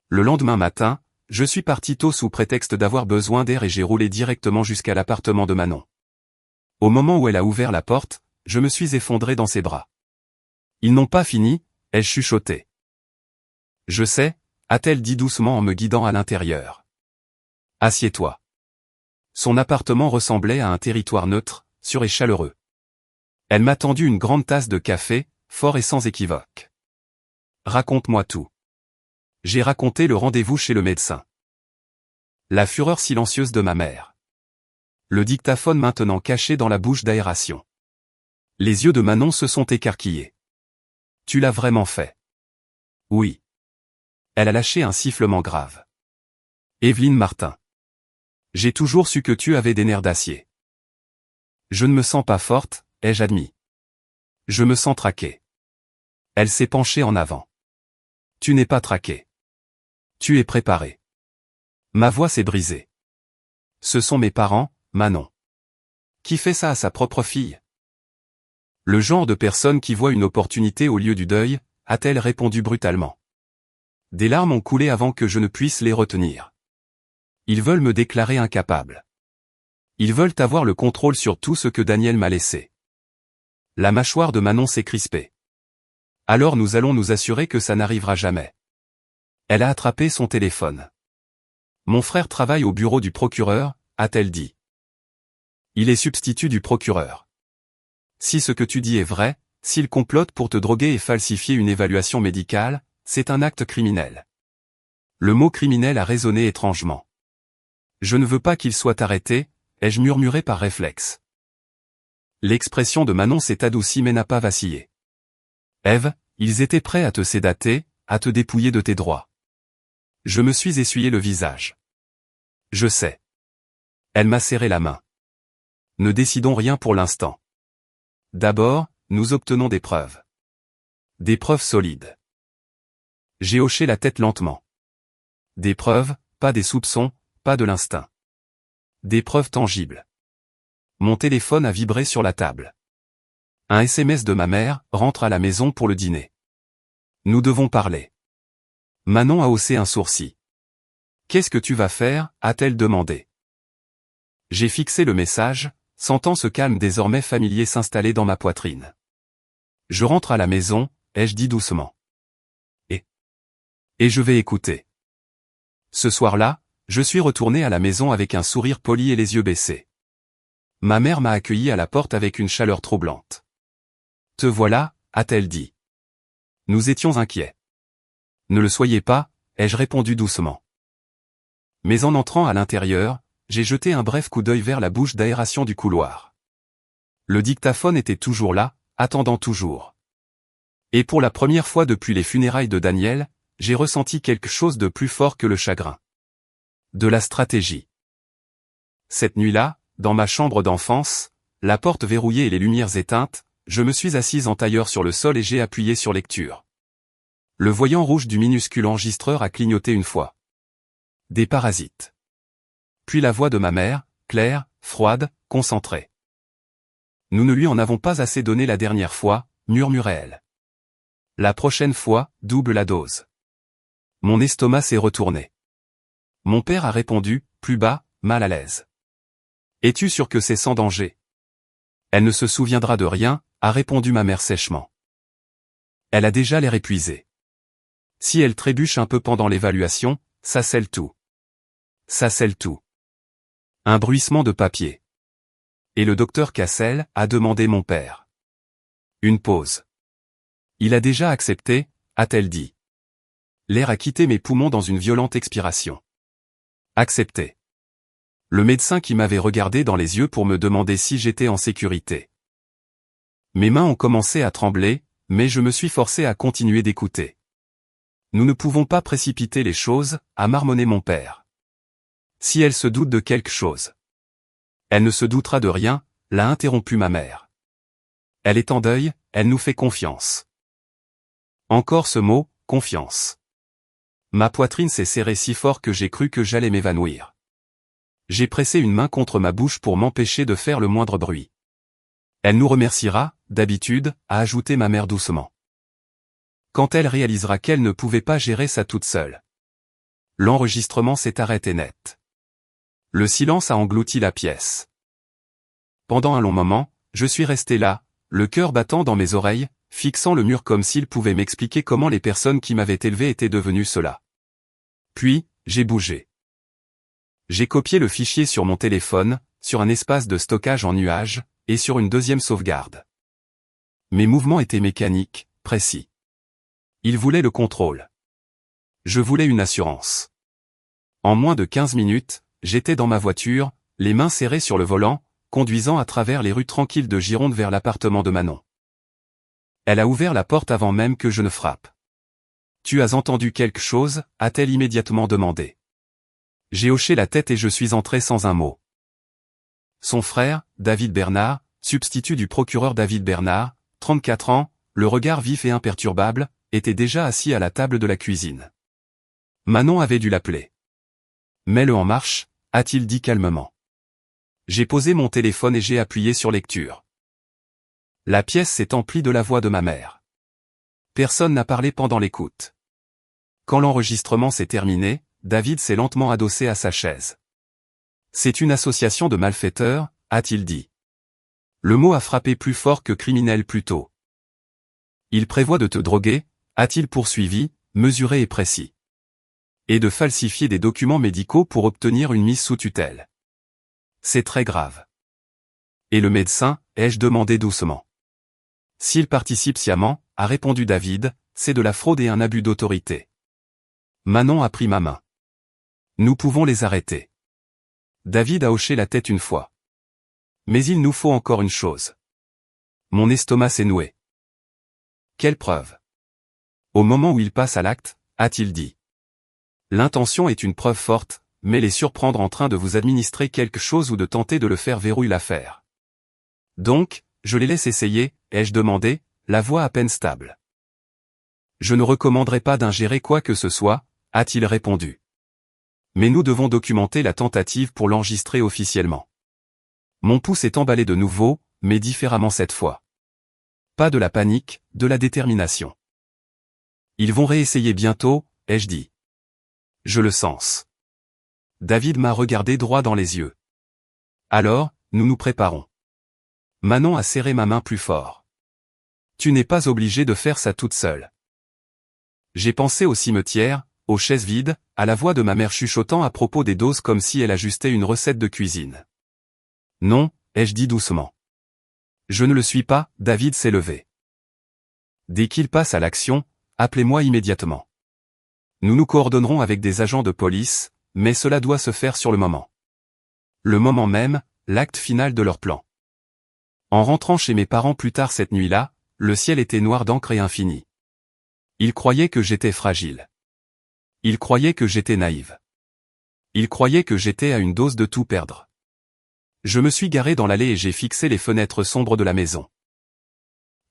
Le lendemain matin, je suis parti tôt sous prétexte d'avoir besoin d'air et j'ai roulé directement jusqu'à l'appartement de Manon. Au moment où elle a ouvert la porte, je me suis effondré dans ses bras. Ils n'ont pas fini, ai chuchoté. Je sais, a-t-elle dit doucement en me guidant à l'intérieur. Assieds-toi. Son appartement ressemblait à un territoire neutre, sûr et chaleureux. Elle m'a tendu une grande tasse de café, fort et sans équivoque. Raconte-moi tout. J'ai raconté le rendez-vous chez le médecin. La fureur silencieuse de ma mère. Le dictaphone maintenant caché dans la bouche d'aération. Les yeux de Manon se sont écarquillés. Tu l'as vraiment fait. Oui. Elle a lâché un sifflement grave. Evelyne Martin. J'ai toujours su que tu avais des nerfs d'acier. Je ne me sens pas forte, ai-je admis. Je me sens traquée. Elle s'est penchée en avant. Tu n'es pas traquée. Tu es préparée. Ma voix s'est brisée. Ce sont mes parents, Manon. Qui fait ça à sa propre fille? Le genre de personne qui voit une opportunité au lieu du deuil, a-t-elle répondu brutalement. Des larmes ont coulé avant que je ne puisse les retenir. Ils veulent me déclarer incapable. Ils veulent avoir le contrôle sur tout ce que Daniel m'a laissé. La mâchoire de Manon s'est crispée. Alors nous allons nous assurer que ça n'arrivera jamais. Elle a attrapé son téléphone. Mon frère travaille au bureau du procureur, a-t-elle dit. Il est substitut du procureur. Si ce que tu dis est vrai, s'il complote pour te droguer et falsifier une évaluation médicale, c'est un acte criminel. Le mot criminel a résonné étrangement. Je ne veux pas qu'il soit arrêté, ai-je murmuré par réflexe. L'expression de Manon s'est adoucie mais n'a pas vacillé. Ève, ils étaient prêts à te sédater, à te dépouiller de tes droits. Je me suis essuyé le visage. Je sais. Elle m'a serré la main. Ne décidons rien pour l'instant. D'abord, nous obtenons des preuves. Des preuves solides. J'ai hoché la tête lentement. Des preuves, pas des soupçons, pas de l'instinct. Des preuves tangibles. Mon téléphone a vibré sur la table. Un SMS de ma mère, rentre à la maison pour le dîner. Nous devons parler. Manon a haussé un sourcil. Qu'est-ce que tu vas faire, a-t-elle demandé. J'ai fixé le message, sentant ce calme désormais familier s'installer dans ma poitrine. Je rentre à la maison, ai-je dit doucement. Et je vais écouter. Ce soir-là, je suis retourné à la maison avec un sourire poli et les yeux baissés. Ma mère m'a accueilli à la porte avec une chaleur troublante. Te voilà, a-t-elle dit. Nous étions inquiets. Ne le soyez pas, ai-je répondu doucement. Mais en entrant à l'intérieur, j'ai jeté un bref coup d'œil vers la bouche d'aération du couloir. Le dictaphone était toujours là, attendant toujours. Et pour la première fois depuis les funérailles de Daniel, j'ai ressenti quelque chose de plus fort que le chagrin. De la stratégie. Cette nuit-là, dans ma chambre d'enfance, la porte verrouillée et les lumières éteintes, je me suis assise en tailleur sur le sol et j'ai appuyé sur lecture. Le voyant rouge du minuscule enregistreur a clignoté une fois. Des parasites. Puis la voix de ma mère, claire, froide, concentrée. Nous ne lui en avons pas assez donné la dernière fois, murmurait-elle. La prochaine fois, double la dose. Mon estomac s'est retourné. Mon père a répondu, plus bas, mal à l'aise. Es-tu sûr que c'est sans danger? Elle ne se souviendra de rien, a répondu ma mère sèchement. Elle a déjà l'air épuisée. Si elle trébuche un peu pendant l'évaluation, ça scelle tout. Ça scelle tout. Un bruissement de papier. Et le docteur Cassel a demandé mon père. Une pause. Il a déjà accepté, a-t-elle dit. L'air a quitté mes poumons dans une violente expiration. Accepté. Le médecin qui m'avait regardé dans les yeux pour me demander si j'étais en sécurité. Mes mains ont commencé à trembler, mais je me suis forcé à continuer d'écouter. Nous ne pouvons pas précipiter les choses, a marmonné mon père. Si elle se doute de quelque chose. Elle ne se doutera de rien, l'a interrompu ma mère. Elle est en deuil, elle nous fait confiance. Encore ce mot, confiance. Ma poitrine s'est serrée si fort que j'ai cru que j'allais m'évanouir. J'ai pressé une main contre ma bouche pour m'empêcher de faire le moindre bruit. Elle nous remerciera, d'habitude, a ajouté ma mère doucement. Quand elle réalisera qu'elle ne pouvait pas gérer ça toute seule. L'enregistrement s'est arrêté net. Le silence a englouti la pièce. Pendant un long moment, je suis resté là, le cœur battant dans mes oreilles, fixant le mur comme s'il pouvait m'expliquer comment les personnes qui m'avaient élevé étaient devenues cela. Puis, j'ai bougé. J'ai copié le fichier sur mon téléphone, sur un espace de stockage en nuage, et sur une deuxième sauvegarde. Mes mouvements étaient mécaniques, précis. Ils voulaient le contrôle. Je voulais une assurance. En moins de 15 minutes, j'étais dans ma voiture, les mains serrées sur le volant, conduisant à travers les rues tranquilles de Gironde vers l'appartement de Manon. Elle a ouvert la porte avant même que je ne frappe. « Tu as entendu quelque chose ?» a-t-elle immédiatement demandé. J'ai hoché la tête et je suis entré sans un mot. Son frère, David Bernard, substitut du procureur David Bernard, 34 ans, le regard vif et imperturbable, était déjà assis à la table de la cuisine. Manon avait dû l'appeler. « Mets-le en marche », a-t-il dit calmement. J'ai posé mon téléphone et j'ai appuyé sur lecture. La pièce s'est emplie de la voix de ma mère. Personne n'a parlé pendant l'écoute. Quand l'enregistrement s'est terminé, David s'est lentement adossé à sa chaise. « C'est une association de malfaiteurs », a-t-il dit. Le mot a frappé plus fort que criminel plus tôt. « Il prévoit de te droguer », a-t-il poursuivi, mesuré et précis. Et de falsifier des documents médicaux pour obtenir une mise sous tutelle. C'est très grave. Et le médecin, ai-je demandé doucement. S'il participe sciemment, a répondu David, c'est de la fraude et un abus d'autorité. Manon a pris ma main. Nous pouvons les arrêter. David a hoché la tête une fois. Mais il nous faut encore une chose. Mon estomac s'est noué. Quelle preuve? Au moment où il passe à l'acte, a-t-il dit. L'intention est une preuve forte, mais les surprendre en train de vous administrer quelque chose ou de tenter de le faire verrouille l'affaire. Donc, je les laisse essayer, ai-je demandé, la voix à peine stable. Je ne recommanderais pas d'ingérer quoi que ce soit, a-t-il répondu. Mais nous devons documenter la tentative pour l'enregistrer officiellement. Mon pouce est emballé de nouveau, mais différemment cette fois. Pas de la panique, de la détermination. Ils vont réessayer bientôt, ai-je dit. Je le sens. David m'a regardé droit dans les yeux. Alors, nous nous préparons. Manon a serré ma main plus fort. Tu n'es pas obligé de faire ça toute seule. J'ai pensé au cimetière, aux chaises vides, à la voix de ma mère chuchotant à propos des doses comme si elle ajustait une recette de cuisine. Non, ai-je dit doucement. Je ne le suis pas, David s'est levé. Dès qu'il passe à l'action, appelez-moi immédiatement. Nous nous coordonnerons avec des agents de police, mais cela doit se faire sur le moment. Le moment même, l'acte final de leur plan. En rentrant chez mes parents plus tard cette nuit-là, le ciel était noir d'encre et infini. Ils croyaient que j'étais fragile. Ils croyaient que j'étais naïve. Ils croyaient que j'étais à une dose de tout perdre. Je me suis garé dans l'allée et j'ai fixé les fenêtres sombres de la maison.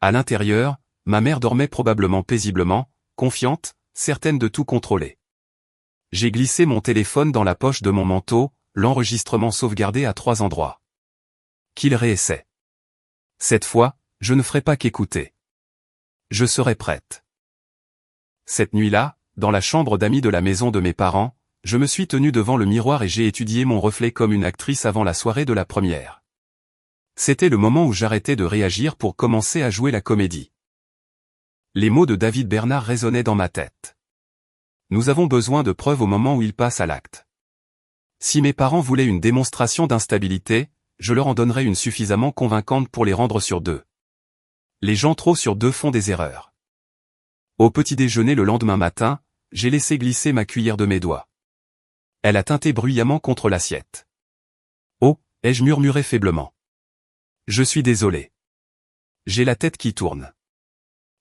À l'intérieur, ma mère dormait probablement paisiblement, confiante, certaine de tout contrôler. J'ai glissé mon téléphone dans la poche de mon manteau, l'enregistrement sauvegardé à 3 endroits. Qu'il réessaie. Cette fois, je ne ferai pas qu'écouter. Je serai prête. Cette nuit-là, dans la chambre d'amis de la maison de mes parents, je me suis tenu devant le miroir et j'ai étudié mon reflet comme une actrice avant la soirée de la première. C'était le moment où j'arrêtais de réagir pour commencer à jouer la comédie. Les mots de David Bernard résonnaient dans ma tête. Nous avons besoin de preuves au moment où il passe à l'acte. Si mes parents voulaient une démonstration d'instabilité, je leur en donnerais une suffisamment convaincante pour les rendre sur deux. Les gens trop sur deux font des erreurs. Au petit déjeuner le lendemain matin, j'ai laissé glisser ma cuillère de mes doigts. Elle a tinté bruyamment contre l'assiette. Oh, ai-je murmuré faiblement. Je suis désolé. J'ai la tête qui tourne.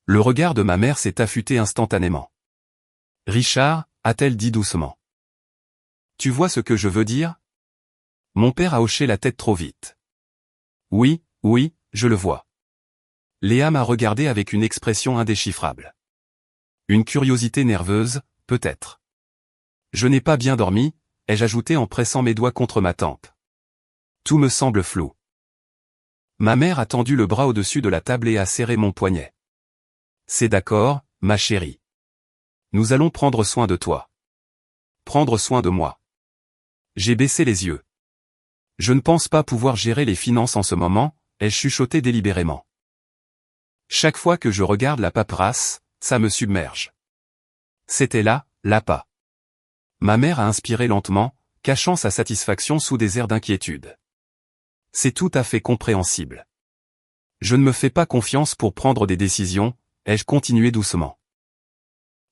Le regard de ma mère s'est affûté instantanément. Richard, a-t-elle dit doucement. Tu vois ce que je veux dire? Mon père a hoché la tête trop vite. Oui, oui, je le vois. Léa m'a regardé avec une expression indéchiffrable. Une curiosité nerveuse, peut-être. Je n'ai pas bien dormi, ai-je ajouté en pressant mes doigts contre ma tempe. Tout me semble flou. Ma mère a tendu le bras au-dessus de la table et a serré mon poignet. C'est d'accord, ma chérie. Nous allons prendre soin de toi. Prendre soin de moi. J'ai baissé les yeux. Je ne pense pas pouvoir gérer les finances en ce moment, ai-je chuchoté délibérément. Chaque fois que je regarde la paperasse, ça me submerge. C'était là, l'appât. Ma mère a inspiré lentement, cachant sa satisfaction sous des airs d'inquiétude. C'est tout à fait compréhensible. Je ne me fais pas confiance pour prendre des décisions, ai-je continué doucement.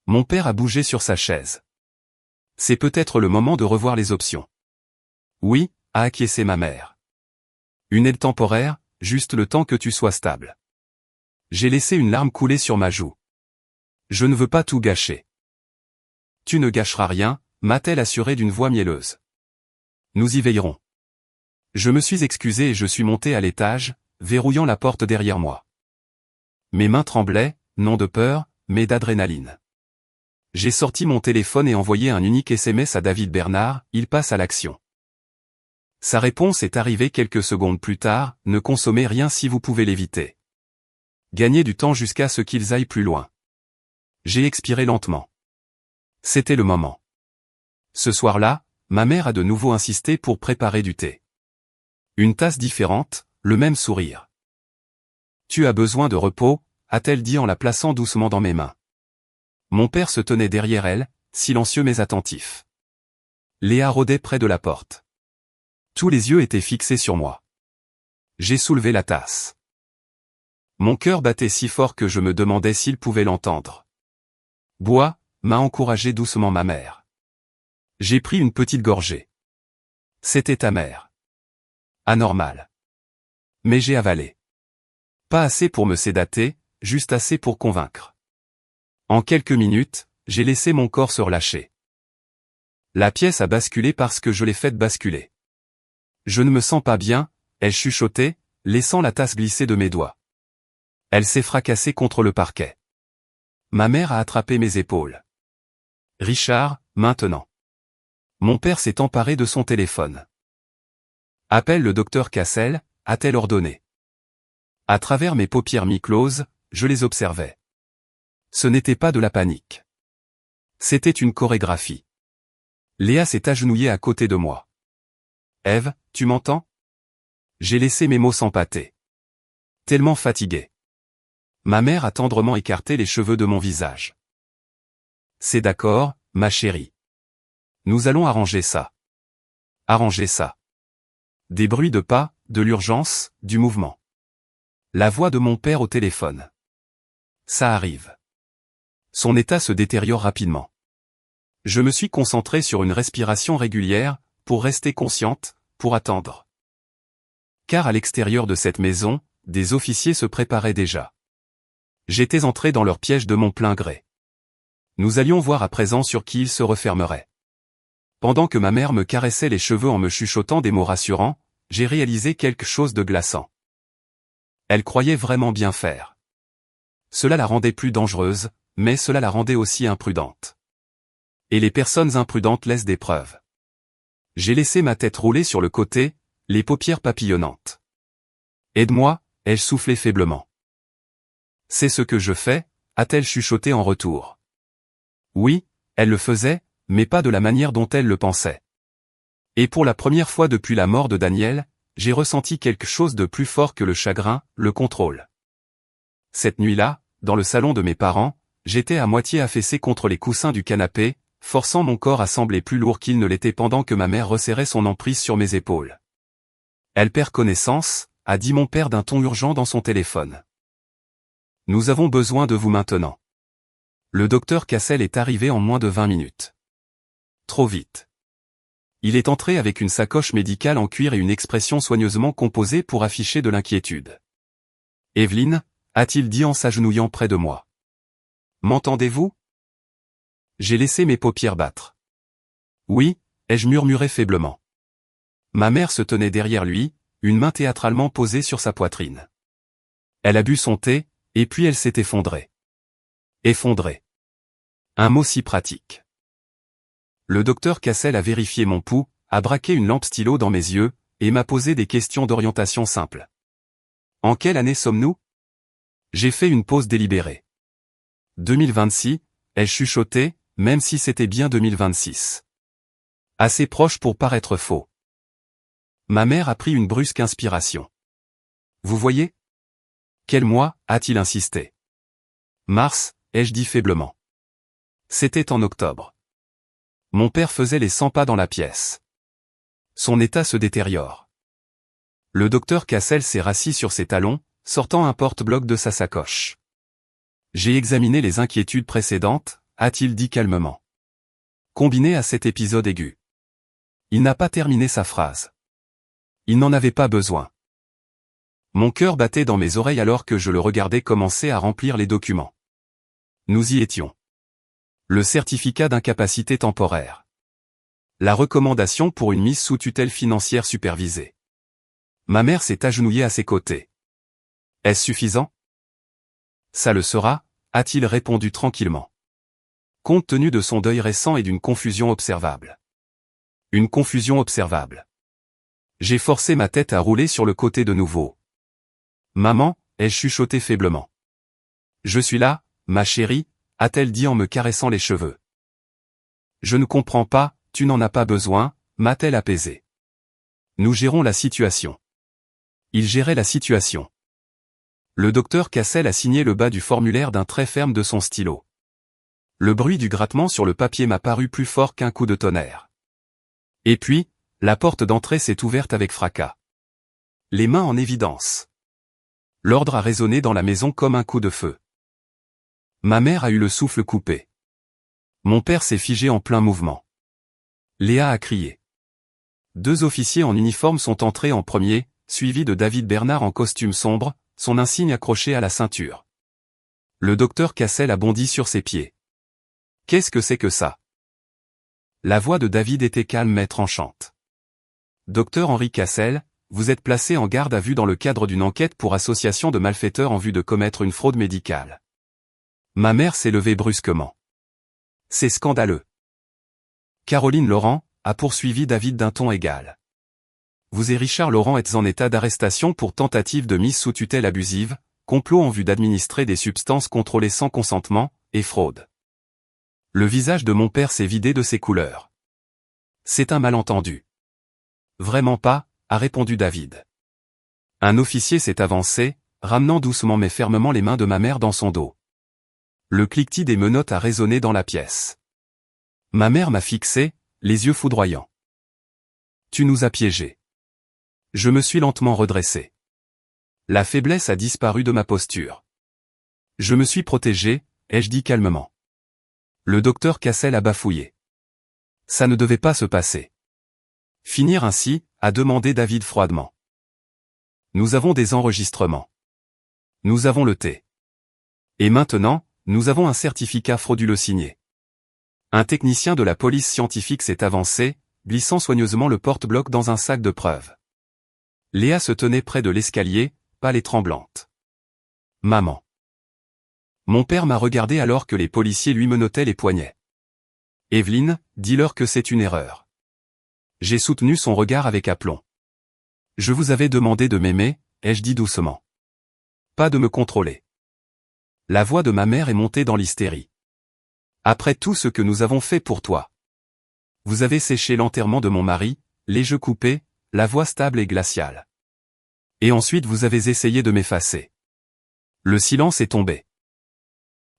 Mon père a bougé sur sa chaise. C'est peut-être le moment de revoir les options. Oui, a acquiescé ma mère. Une aide temporaire, juste le temps que tu sois stable. J'ai laissé une larme couler sur ma joue. Je ne veux pas tout gâcher. Tu ne gâcheras rien, m'a-t-elle assuré d'une voix mielleuse. Nous y veillerons. Je me suis excusé et je suis monté à l'étage, verrouillant la porte derrière moi. Mes mains tremblaient, non de peur, mais d'adrénaline. J'ai sorti mon téléphone et envoyé un unique SMS à David Bernard, il passe à l'action. Sa réponse est arrivée quelques secondes plus tard, ne consommez rien si vous pouvez l'éviter. Gagnez du temps jusqu'à ce qu'ils aillent plus loin. J'ai expiré lentement. C'était le moment. Ce soir-là, ma mère a de nouveau insisté pour préparer du thé. Une tasse différente, le même sourire. Tu as besoin de repos, a-t-elle dit en la plaçant doucement dans mes mains. Mon père se tenait derrière elle, silencieux mais attentif. Léa rôdait près de la porte. Tous les yeux étaient fixés sur moi. J'ai soulevé la tasse. Mon cœur battait si fort que je me demandais s'il pouvait l'entendre. Bois, m'a encouragé doucement ma mère. J'ai pris une petite gorgée. C'était amer. Anormal. Mais j'ai avalé. Pas assez pour me sédater, juste assez pour convaincre. En quelques minutes, j'ai laissé mon corps se relâcher. La pièce a basculé parce que je l'ai faite basculer. Je ne me sens pas bien, ai-je chuchoté, laissant la tasse glisser de mes doigts. Elle s'est fracassée contre le parquet. Ma mère a attrapé mes épaules. Richard, maintenant. Mon père s'est emparé de son téléphone. Appelle le docteur Cassel, a-t-elle ordonné. À travers mes paupières mi-closes, je les observais. Ce n'était pas de la panique. C'était une chorégraphie. Léa s'est agenouillée à côté de moi. Ève, tu m'entends? J'ai laissé mes mots s'empâter. Tellement fatigué. Ma mère a tendrement écarté les cheveux de mon visage. C'est d'accord, ma chérie. Nous allons arranger ça. Arranger ça. Des bruits de pas, de l'urgence, du mouvement. La voix de mon père au téléphone. Ça arrive. Son état se détériore rapidement. Je me suis concentré sur une respiration régulière, pour rester consciente, pour attendre. Car à l'extérieur de cette maison, des officiers se préparaient déjà. J'étais entré dans leur piège de mon plein gré. Nous allions voir à présent sur qui ils se refermeraient. Pendant que ma mère me caressait les cheveux en me chuchotant des mots rassurants, j'ai réalisé quelque chose de glaçant. Elle croyait vraiment bien faire. Cela la rendait plus dangereuse, mais cela la rendait aussi imprudente. Et les personnes imprudentes laissent des preuves. J'ai laissé ma tête rouler sur le côté, les paupières papillonnantes. Aide-moi, ai-je soufflé faiblement. C'est ce que je fais, a-t-elle chuchoté en retour. Oui, elle le faisait, mais pas de la manière dont elle le pensait. Et pour la première fois depuis la mort de Daniel, j'ai ressenti quelque chose de plus fort que le chagrin, le contrôle. Cette nuit-là, dans le salon de mes parents, j'étais à moitié affaissé contre les coussins du canapé, forçant mon corps à sembler plus lourd qu'il ne l'était pendant que ma mère resserrait son emprise sur mes épaules. Elle perd connaissance, a dit mon père d'un ton urgent dans son téléphone. Nous avons besoin de vous maintenant. Le docteur Cassel est arrivé en moins de 20 minutes. Trop vite. Il est entré avec une sacoche médicale en cuir et une expression soigneusement composée pour afficher de l'inquiétude. Evelyne, a-t-il dit en s'agenouillant près de moi. M'entendez-vous? J'ai laissé mes paupières battre. Oui, ai-je murmuré faiblement. Ma mère se tenait derrière lui, une main théâtralement posée sur sa poitrine. Elle a bu son thé, et puis elle s'est effondrée. Effondrée. Un mot si pratique. Le docteur Cassel a vérifié mon pouls, a braqué une lampe stylo dans mes yeux, et m'a posé des questions d'orientation simples. En quelle année sommes-nous? J'ai fait une pause délibérée. 2026, ai-je chuchoté, même si c'était bien 2026. Assez proche pour paraître faux. Ma mère a pris une brusque inspiration. Vous voyez? Quel mois, a-t-il insisté? Mars, ai-je dit faiblement. C'était en octobre. Mon père faisait les 100 pas dans la pièce. Son état se détériore. Le docteur Cassel s'est rassis sur ses talons, sortant un porte-bloc de sa sacoche. J'ai examiné les inquiétudes précédentes, a-t-il dit calmement. Combiné à cet épisode aigu. Il n'a pas terminé sa phrase. Il n'en avait pas besoin. Mon cœur battait dans mes oreilles alors que je le regardais commencer à remplir les documents. Nous y étions. Le certificat d'incapacité temporaire. La recommandation pour une mise sous tutelle financière supervisée. Ma mère s'est agenouillée à ses côtés. Est-ce suffisant? Ça le sera, a-t-il répondu tranquillement. Compte tenu de son deuil récent et d'une confusion observable. Une confusion observable. J'ai forcé ma tête à rouler sur le côté de nouveau. Maman, ai-je chuchoté faiblement. Je suis là, ma chérie, a-t-elle dit en me caressant les cheveux. Je ne comprends pas, tu n'en as pas besoin, m'a-t-elle apaisé. Nous gérons la situation. Il gérait la situation. Le docteur Cassel a signé le bas du formulaire d'un trait ferme de son stylo. Le bruit du grattement sur le papier m'a paru plus fort qu'un coup de tonnerre. Et puis, la porte d'entrée s'est ouverte avec fracas. Les mains en évidence. L'ordre a résonné dans la maison comme un coup de feu. Ma mère a eu le souffle coupé. Mon père s'est figé en plein mouvement. Léa a crié. 2 officiers en uniforme sont entrés en premier, suivis de David Bernard en costume sombre, son insigne accroché à la ceinture. Le docteur Cassel a bondi sur ses pieds. Qu'est-ce que c'est que ça? La voix de David était calme mais tranchante. Docteur Henri Cassel, vous êtes placé en garde à vue dans le cadre d'une enquête pour association de malfaiteurs en vue de commettre une fraude médicale. Ma mère s'est levée brusquement. C'est scandaleux. Caroline Laurent a poursuivi David d'un ton égal. Vous et Richard Laurent êtes en état d'arrestation pour tentative de mise sous tutelle abusive, complot en vue d'administrer des substances contrôlées sans consentement, et fraude. Le visage de mon père s'est vidé de ses couleurs. C'est un malentendu. Vraiment pas, a répondu David. Un officier s'est avancé, ramenant doucement mais fermement les mains de ma mère dans son dos. Le cliquetis des menottes a résonné dans la pièce. Ma mère m'a fixé, les yeux foudroyants. Tu nous as piégés. Je me suis lentement redressé. La faiblesse a disparu de ma posture. Je me suis protégé, ai-je dit calmement. Le docteur Cassel a bafouillé. Ça ne devait pas se passer. Finir ainsi, a demandé David froidement. Nous avons des enregistrements. Nous avons le thé. Et maintenant, nous avons un certificat frauduleux signé. Un technicien de la police scientifique s'est avancé, glissant soigneusement le porte-bloc dans un sac de preuves. Léa se tenait près de l'escalier, pâle et tremblante. Maman. Mon père m'a regardé alors que les policiers lui menottaient les poignets. Evelyne, dis-leur que c'est une erreur. J'ai soutenu son regard avec aplomb. Je vous avais demandé de m'aimer, ai-je dit doucement. Pas de me contrôler. La voix de ma mère est montée dans l'hystérie. Après tout ce que nous avons fait pour toi. Vous avez séché l'enterrement de mon mari, les jeux coupés, la voix stable et glaciale. Et ensuite vous avez essayé de m'effacer. Le silence est tombé.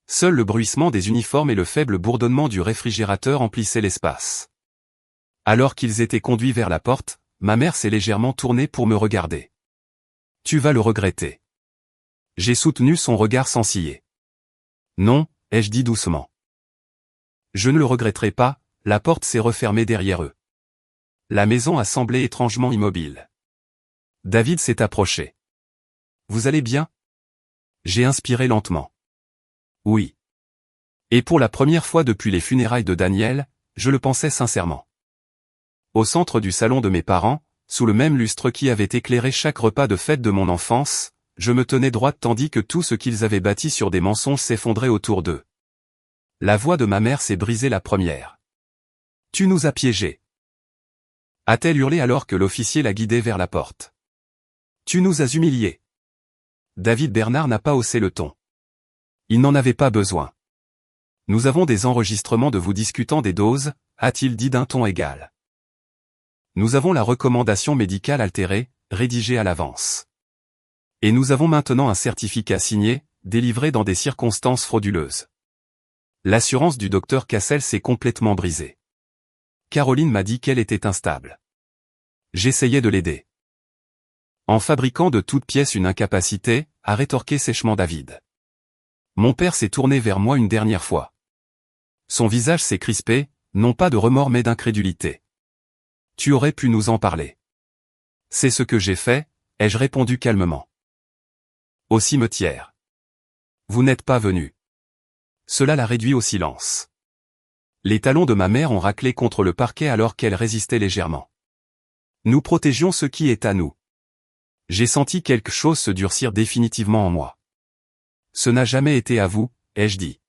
Seul le bruissement des uniformes et le faible bourdonnement du réfrigérateur emplissaient l'espace. Alors qu'ils étaient conduits vers la porte, ma mère s'est légèrement tournée pour me regarder. « Tu vas le regretter. » J'ai soutenu son regard sans ciller. « Non, » ai-je dit doucement. « Je ne le regretterai pas, » la porte s'est refermée derrière eux. La maison a semblé étrangement immobile. David s'est approché. « Vous allez bien ?» J'ai inspiré lentement. « Oui. » Et pour la première fois depuis les funérailles de Daniel, je le pensais sincèrement. Au centre du salon de mes parents, sous le même lustre qui avait éclairé chaque repas de fête de mon enfance, je me tenais droite tandis que tout ce qu'ils avaient bâti sur des mensonges s'effondrait autour d'eux. La voix de ma mère s'est brisée la première. « Tu nous as piégés !» a-t-elle hurlé alors que l'officier la guidait vers la porte. « Tu nous as humiliés !» David Bernard n'a pas haussé le ton. Il n'en avait pas besoin. « Nous avons des enregistrements de vous discutant des doses, » a-t-il dit d'un ton égal. Nous avons la recommandation médicale altérée, rédigée à l'avance. Et nous avons maintenant un certificat signé, délivré dans des circonstances frauduleuses. L'assurance du docteur Cassel s'est complètement brisée. Caroline m'a dit qu'elle était instable. J'essayais de l'aider. En fabriquant de toutes pièces une incapacité, a rétorqué sèchement David. Mon père s'est tourné vers moi une dernière fois. Son visage s'est crispé, non pas de remords mais d'incrédulité. Tu aurais pu nous en parler. C'est ce que j'ai fait, ai-je répondu calmement. Au cimetière. Vous n'êtes pas venu. Cela l'a réduit au silence. Les talons de ma mère ont raclé contre le parquet alors qu'elle résistait légèrement. Nous protégions ce qui est à nous. J'ai senti quelque chose se durcir définitivement en moi. Ce n'a jamais été à vous, ai-je dit.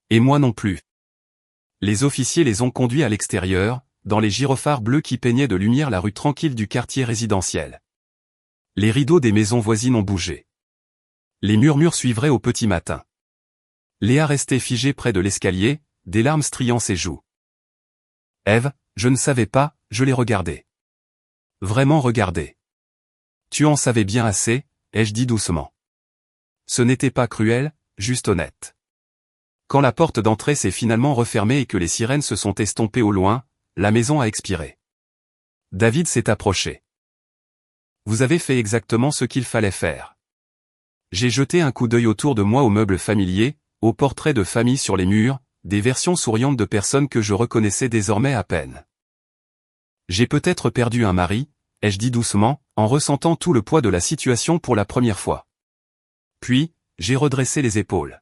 Et moi non plus. Les officiers les ont conduits à l'extérieur, dans les gyrophares bleus qui peignaient de lumière la rue tranquille du quartier résidentiel. Les rideaux des maisons voisines ont bougé. Les murmures suivraient au petit matin. Léa restait figée près de l'escalier, des larmes striant ses joues. Ève, je ne savais pas, je l'ai regardé. Vraiment regardé. Tu en savais bien assez, ai-je dit doucement. Ce n'était pas cruel, juste honnête. Quand la porte d'entrée s'est finalement refermée et que les sirènes se sont estompées au loin, la maison a expiré. David s'est approché. Vous avez fait exactement ce qu'il fallait faire. J'ai jeté un coup d'œil autour de moi aux meubles familiers, aux portraits de famille sur les murs, des versions souriantes de personnes que je reconnaissais désormais à peine. J'ai peut-être perdu un mari, ai-je dit doucement, en ressentant tout le poids de la situation pour la première fois. Puis, j'ai redressé les épaules.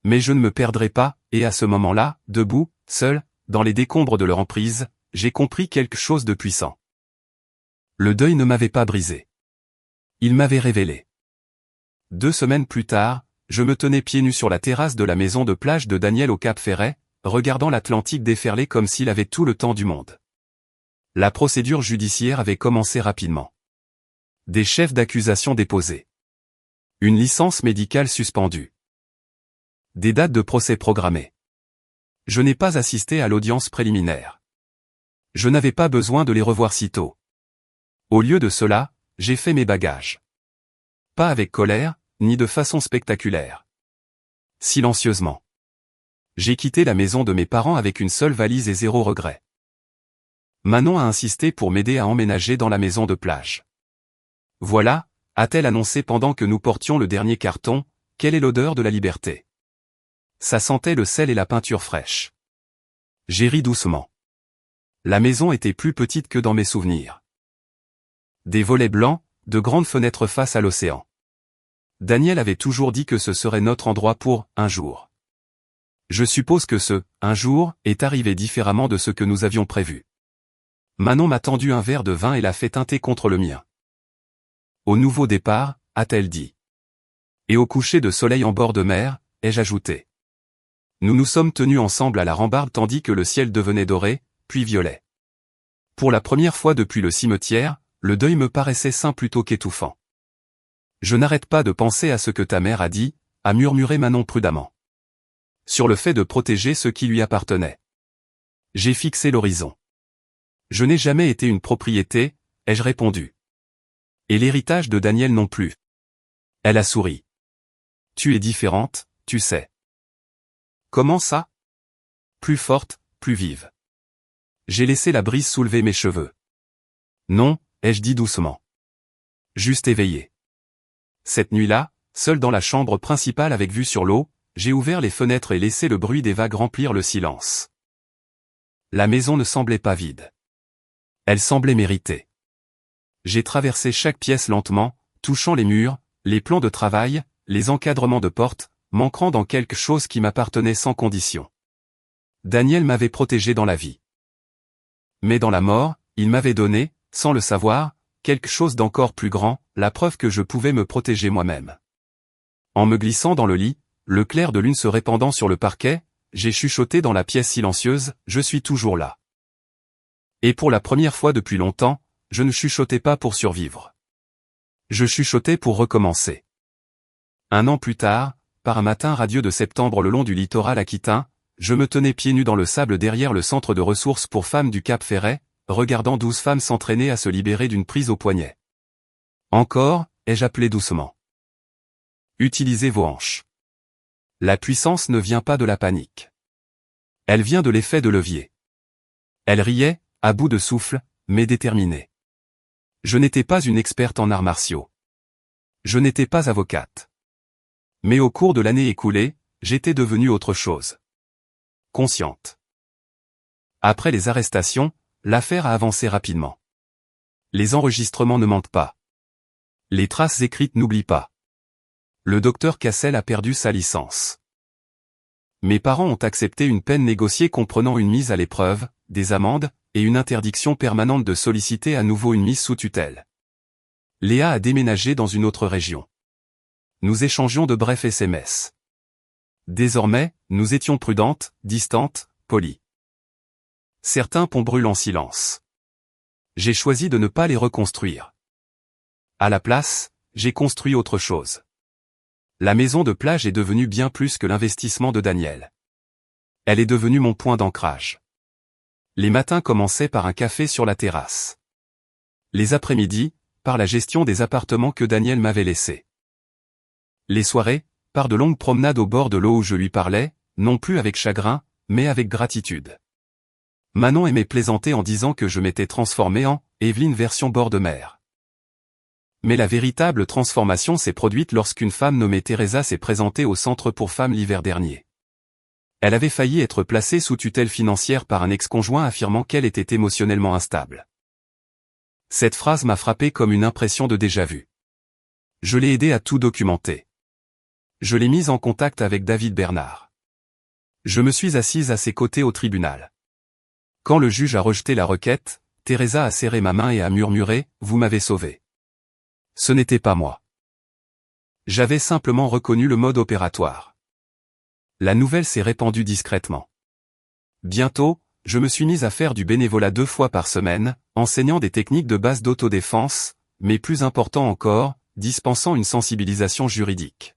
Mais je ne me perdrai pas, et à ce moment-là, debout, seul, dans les décombres de leur emprise, j'ai compris quelque chose de puissant. Le deuil ne m'avait pas brisé. Il m'avait révélé. 2 semaines plus tard, je me tenais pieds nus sur la terrasse de la maison de plage de Daniel au Cap Ferret, regardant l'Atlantique déferler comme s'il avait tout le temps du monde. La procédure judiciaire avait commencé rapidement. Des chefs d'accusation déposés. Une licence médicale suspendue. Des dates de procès programmées. Je n'ai pas assisté à l'audience préliminaire. Je n'avais pas besoin de les revoir si tôt. Au lieu de cela, j'ai fait mes bagages. Pas avec colère, ni de façon spectaculaire. Silencieusement. J'ai quitté la maison de mes parents avec une seule valise et 0 regret. Manon a insisté pour m'aider à emménager dans la maison de plage. Voilà, a-t-elle annoncé pendant que nous portions le dernier carton, quelle est l'odeur de la liberté. Ça sentait le sel et la peinture fraîche. J'ai ri doucement. La maison était plus petite que dans mes souvenirs. Des volets blancs, de grandes fenêtres face à l'océan. Daniel avait toujours dit que ce serait notre endroit pour un jour. Je suppose que ce un jour est arrivé différemment de ce que nous avions prévu. Manon m'a tendu un verre de vin et l'a fait teinter contre le mien. Au nouveau départ, a-t-elle dit. Et au coucher de soleil en bord de mer, ai-je ajouté. Nous nous sommes tenus ensemble à la rambarde tandis que le ciel devenait doré, puis violet. Pour la première fois depuis le cimetière, le deuil me paraissait sain plutôt qu'étouffant. Je n'arrête pas de penser à ce que ta mère a dit, a murmuré Manon prudemment. Sur le fait de protéger ce qui lui appartenait. J'ai fixé l'horizon. Je n'ai jamais été une propriété, ai-je répondu. Et l'héritage de Daniel non plus. Elle a souri. Tu es différente, tu sais. Comment ça? Plus forte, plus vive. J'ai laissé la brise soulever mes cheveux. Non, ai-je dit doucement. Juste éveillé. Cette nuit-là, seul dans la chambre principale avec vue sur l'eau, j'ai ouvert les fenêtres et laissé le bruit des vagues remplir le silence. La maison ne semblait pas vide. Elle semblait méritée. J'ai traversé chaque pièce lentement, touchant les murs, les plans de travail, les encadrements de portes, m'ancrant dans quelque chose qui m'appartenait sans condition. Daniel m'avait protégé dans la vie. Mais dans la mort, il m'avait donné, sans le savoir, quelque chose d'encore plus grand, la preuve que je pouvais me protéger moi-même. En me glissant dans le lit, le clair de lune se répandant sur le parquet, j'ai chuchoté dans la pièce silencieuse, je suis toujours là. Et pour la première fois depuis longtemps, je ne chuchotais pas pour survivre. Je chuchotais pour recommencer. 1 an plus tard, par un matin radieux de septembre le long du littoral aquitain, je me tenais pieds nus dans le sable derrière le centre de ressources pour femmes du Cap Ferret, regardant 12 femmes s'entraîner à se libérer d'une prise au poignet. Encore, ai-je appelé doucement. Utilisez vos hanches. La puissance ne vient pas de la panique. Elle vient de l'effet de levier. Elle riait, à bout de souffle, mais déterminée. Je n'étais pas une experte en arts martiaux. Je n'étais pas avocate. Mais au cours de l'année écoulée, j'étais devenue autre chose. Consciente. Après les arrestations, l'affaire a avancé rapidement. Les enregistrements ne mentent pas. Les traces écrites n'oublient pas. Le docteur Cassel a perdu sa licence. Mes parents ont accepté une peine négociée comprenant une mise à l'épreuve, des amendes, et une interdiction permanente de solliciter à nouveau une mise sous tutelle. Léa a déménagé dans une autre région. Nous échangions de brefs SMS. Désormais, nous étions prudentes, distantes, polies. Certains ponts brûlent en silence. J'ai choisi de ne pas les reconstruire. À la place, j'ai construit autre chose. La maison de plage est devenue bien plus que l'investissement de Daniel. Elle est devenue mon point d'ancrage. Les matins commençaient par un café sur la terrasse. Les après-midi, par la gestion des appartements que Daniel m'avait laissés. Les soirées, par de longues promenades au bord de l'eau où je lui parlais, non plus avec chagrin, mais avec gratitude. Manon aimait plaisanter en disant que je m'étais transformé en Evelyne version bord de mer. Mais la véritable transformation s'est produite lorsqu'une femme nommée Teresa s'est présentée au centre pour femmes l'hiver dernier. Elle avait failli être placée sous tutelle financière par un ex-conjoint affirmant qu'elle était émotionnellement instable. Cette phrase m'a frappé comme une impression de déjà-vu. Je l'ai aidée à tout documenter. Je l'ai mise en contact avec David Bernard. Je me suis assise à ses côtés au tribunal. Quand le juge a rejeté la requête, Teresa a serré ma main et a murmuré « Vous m'avez sauvé ». Ce n'était pas moi. J'avais simplement reconnu le mode opératoire. La nouvelle s'est répandue discrètement. Bientôt, je me suis mise à faire du bénévolat 2 fois par semaine, enseignant des techniques de base d'autodéfense, mais plus important encore, dispensant une sensibilisation juridique.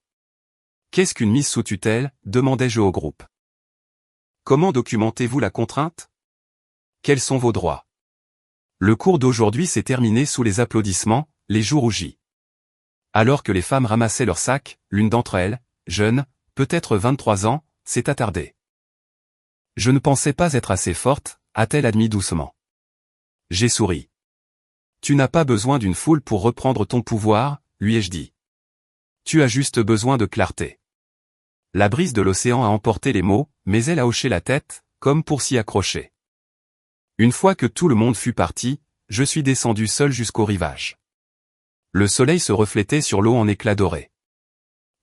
Qu'est-ce qu'une mise sous tutelle, demandai-je au groupe. Comment documentez-vous la contrainte? Quels sont vos droits? Le cours d'aujourd'hui s'est terminé sous les applaudissements, les joues rougies. Alors que les femmes ramassaient leurs sacs, l'une d'entre elles, jeune, peut-être 23 ans, s'est attardée. Je ne pensais pas être assez forte, a-t-elle admis doucement. J'ai souri. Tu n'as pas besoin d'une foule pour reprendre ton pouvoir, lui ai-je dit. Tu as juste besoin de clarté. La brise de l'océan a emporté les mots, mais elle a hoché la tête, comme pour s'y accrocher. Une fois que tout le monde fut parti, je suis descendu seul jusqu'au rivage. Le soleil se reflétait sur l'eau en éclats dorés.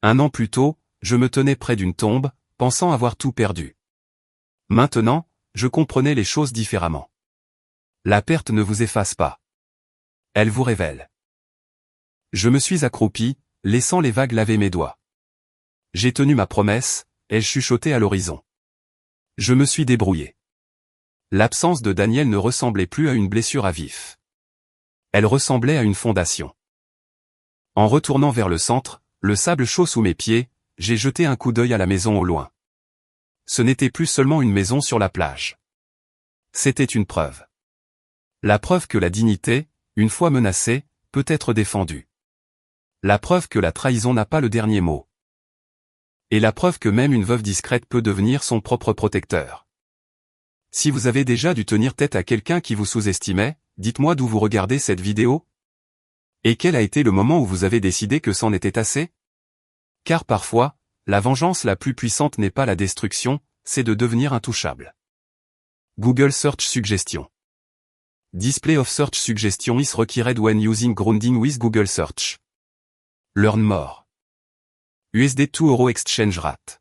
1 an plus tôt, je me tenais près d'une tombe, pensant avoir tout perdu. Maintenant, je comprenais les choses différemment. La perte ne vous efface pas. Elle vous révèle. Je me suis accroupi, laissant les vagues laver mes doigts. J'ai tenu ma promesse, ai-je chuchoté à l'horizon. Je me suis débrouillé. L'absence de Daniel ne ressemblait plus à une blessure à vif. Elle ressemblait à une fondation. En retournant vers le centre, le sable chaud sous mes pieds, j'ai jeté un coup d'œil à la maison au loin. Ce n'était plus seulement une maison sur la plage. C'était une preuve. La preuve que la dignité, une fois menacée, peut être défendue. La preuve que la trahison n'a pas le dernier mot. Et la preuve que même une veuve discrète peut devenir son propre protecteur. Si vous avez déjà dû tenir tête à quelqu'un qui vous sous-estimait, dites-moi d'où vous regardez cette vidéo. Et quel a été le moment où vous avez décidé que c'en était assez? Car parfois, la vengeance la plus puissante n'est pas la destruction, c'est de devenir intouchable. Google Search Suggestion. Display of Search Suggestion is required when using grounding with Google Search. Learn more. USD 2 Euro Exchange Rate.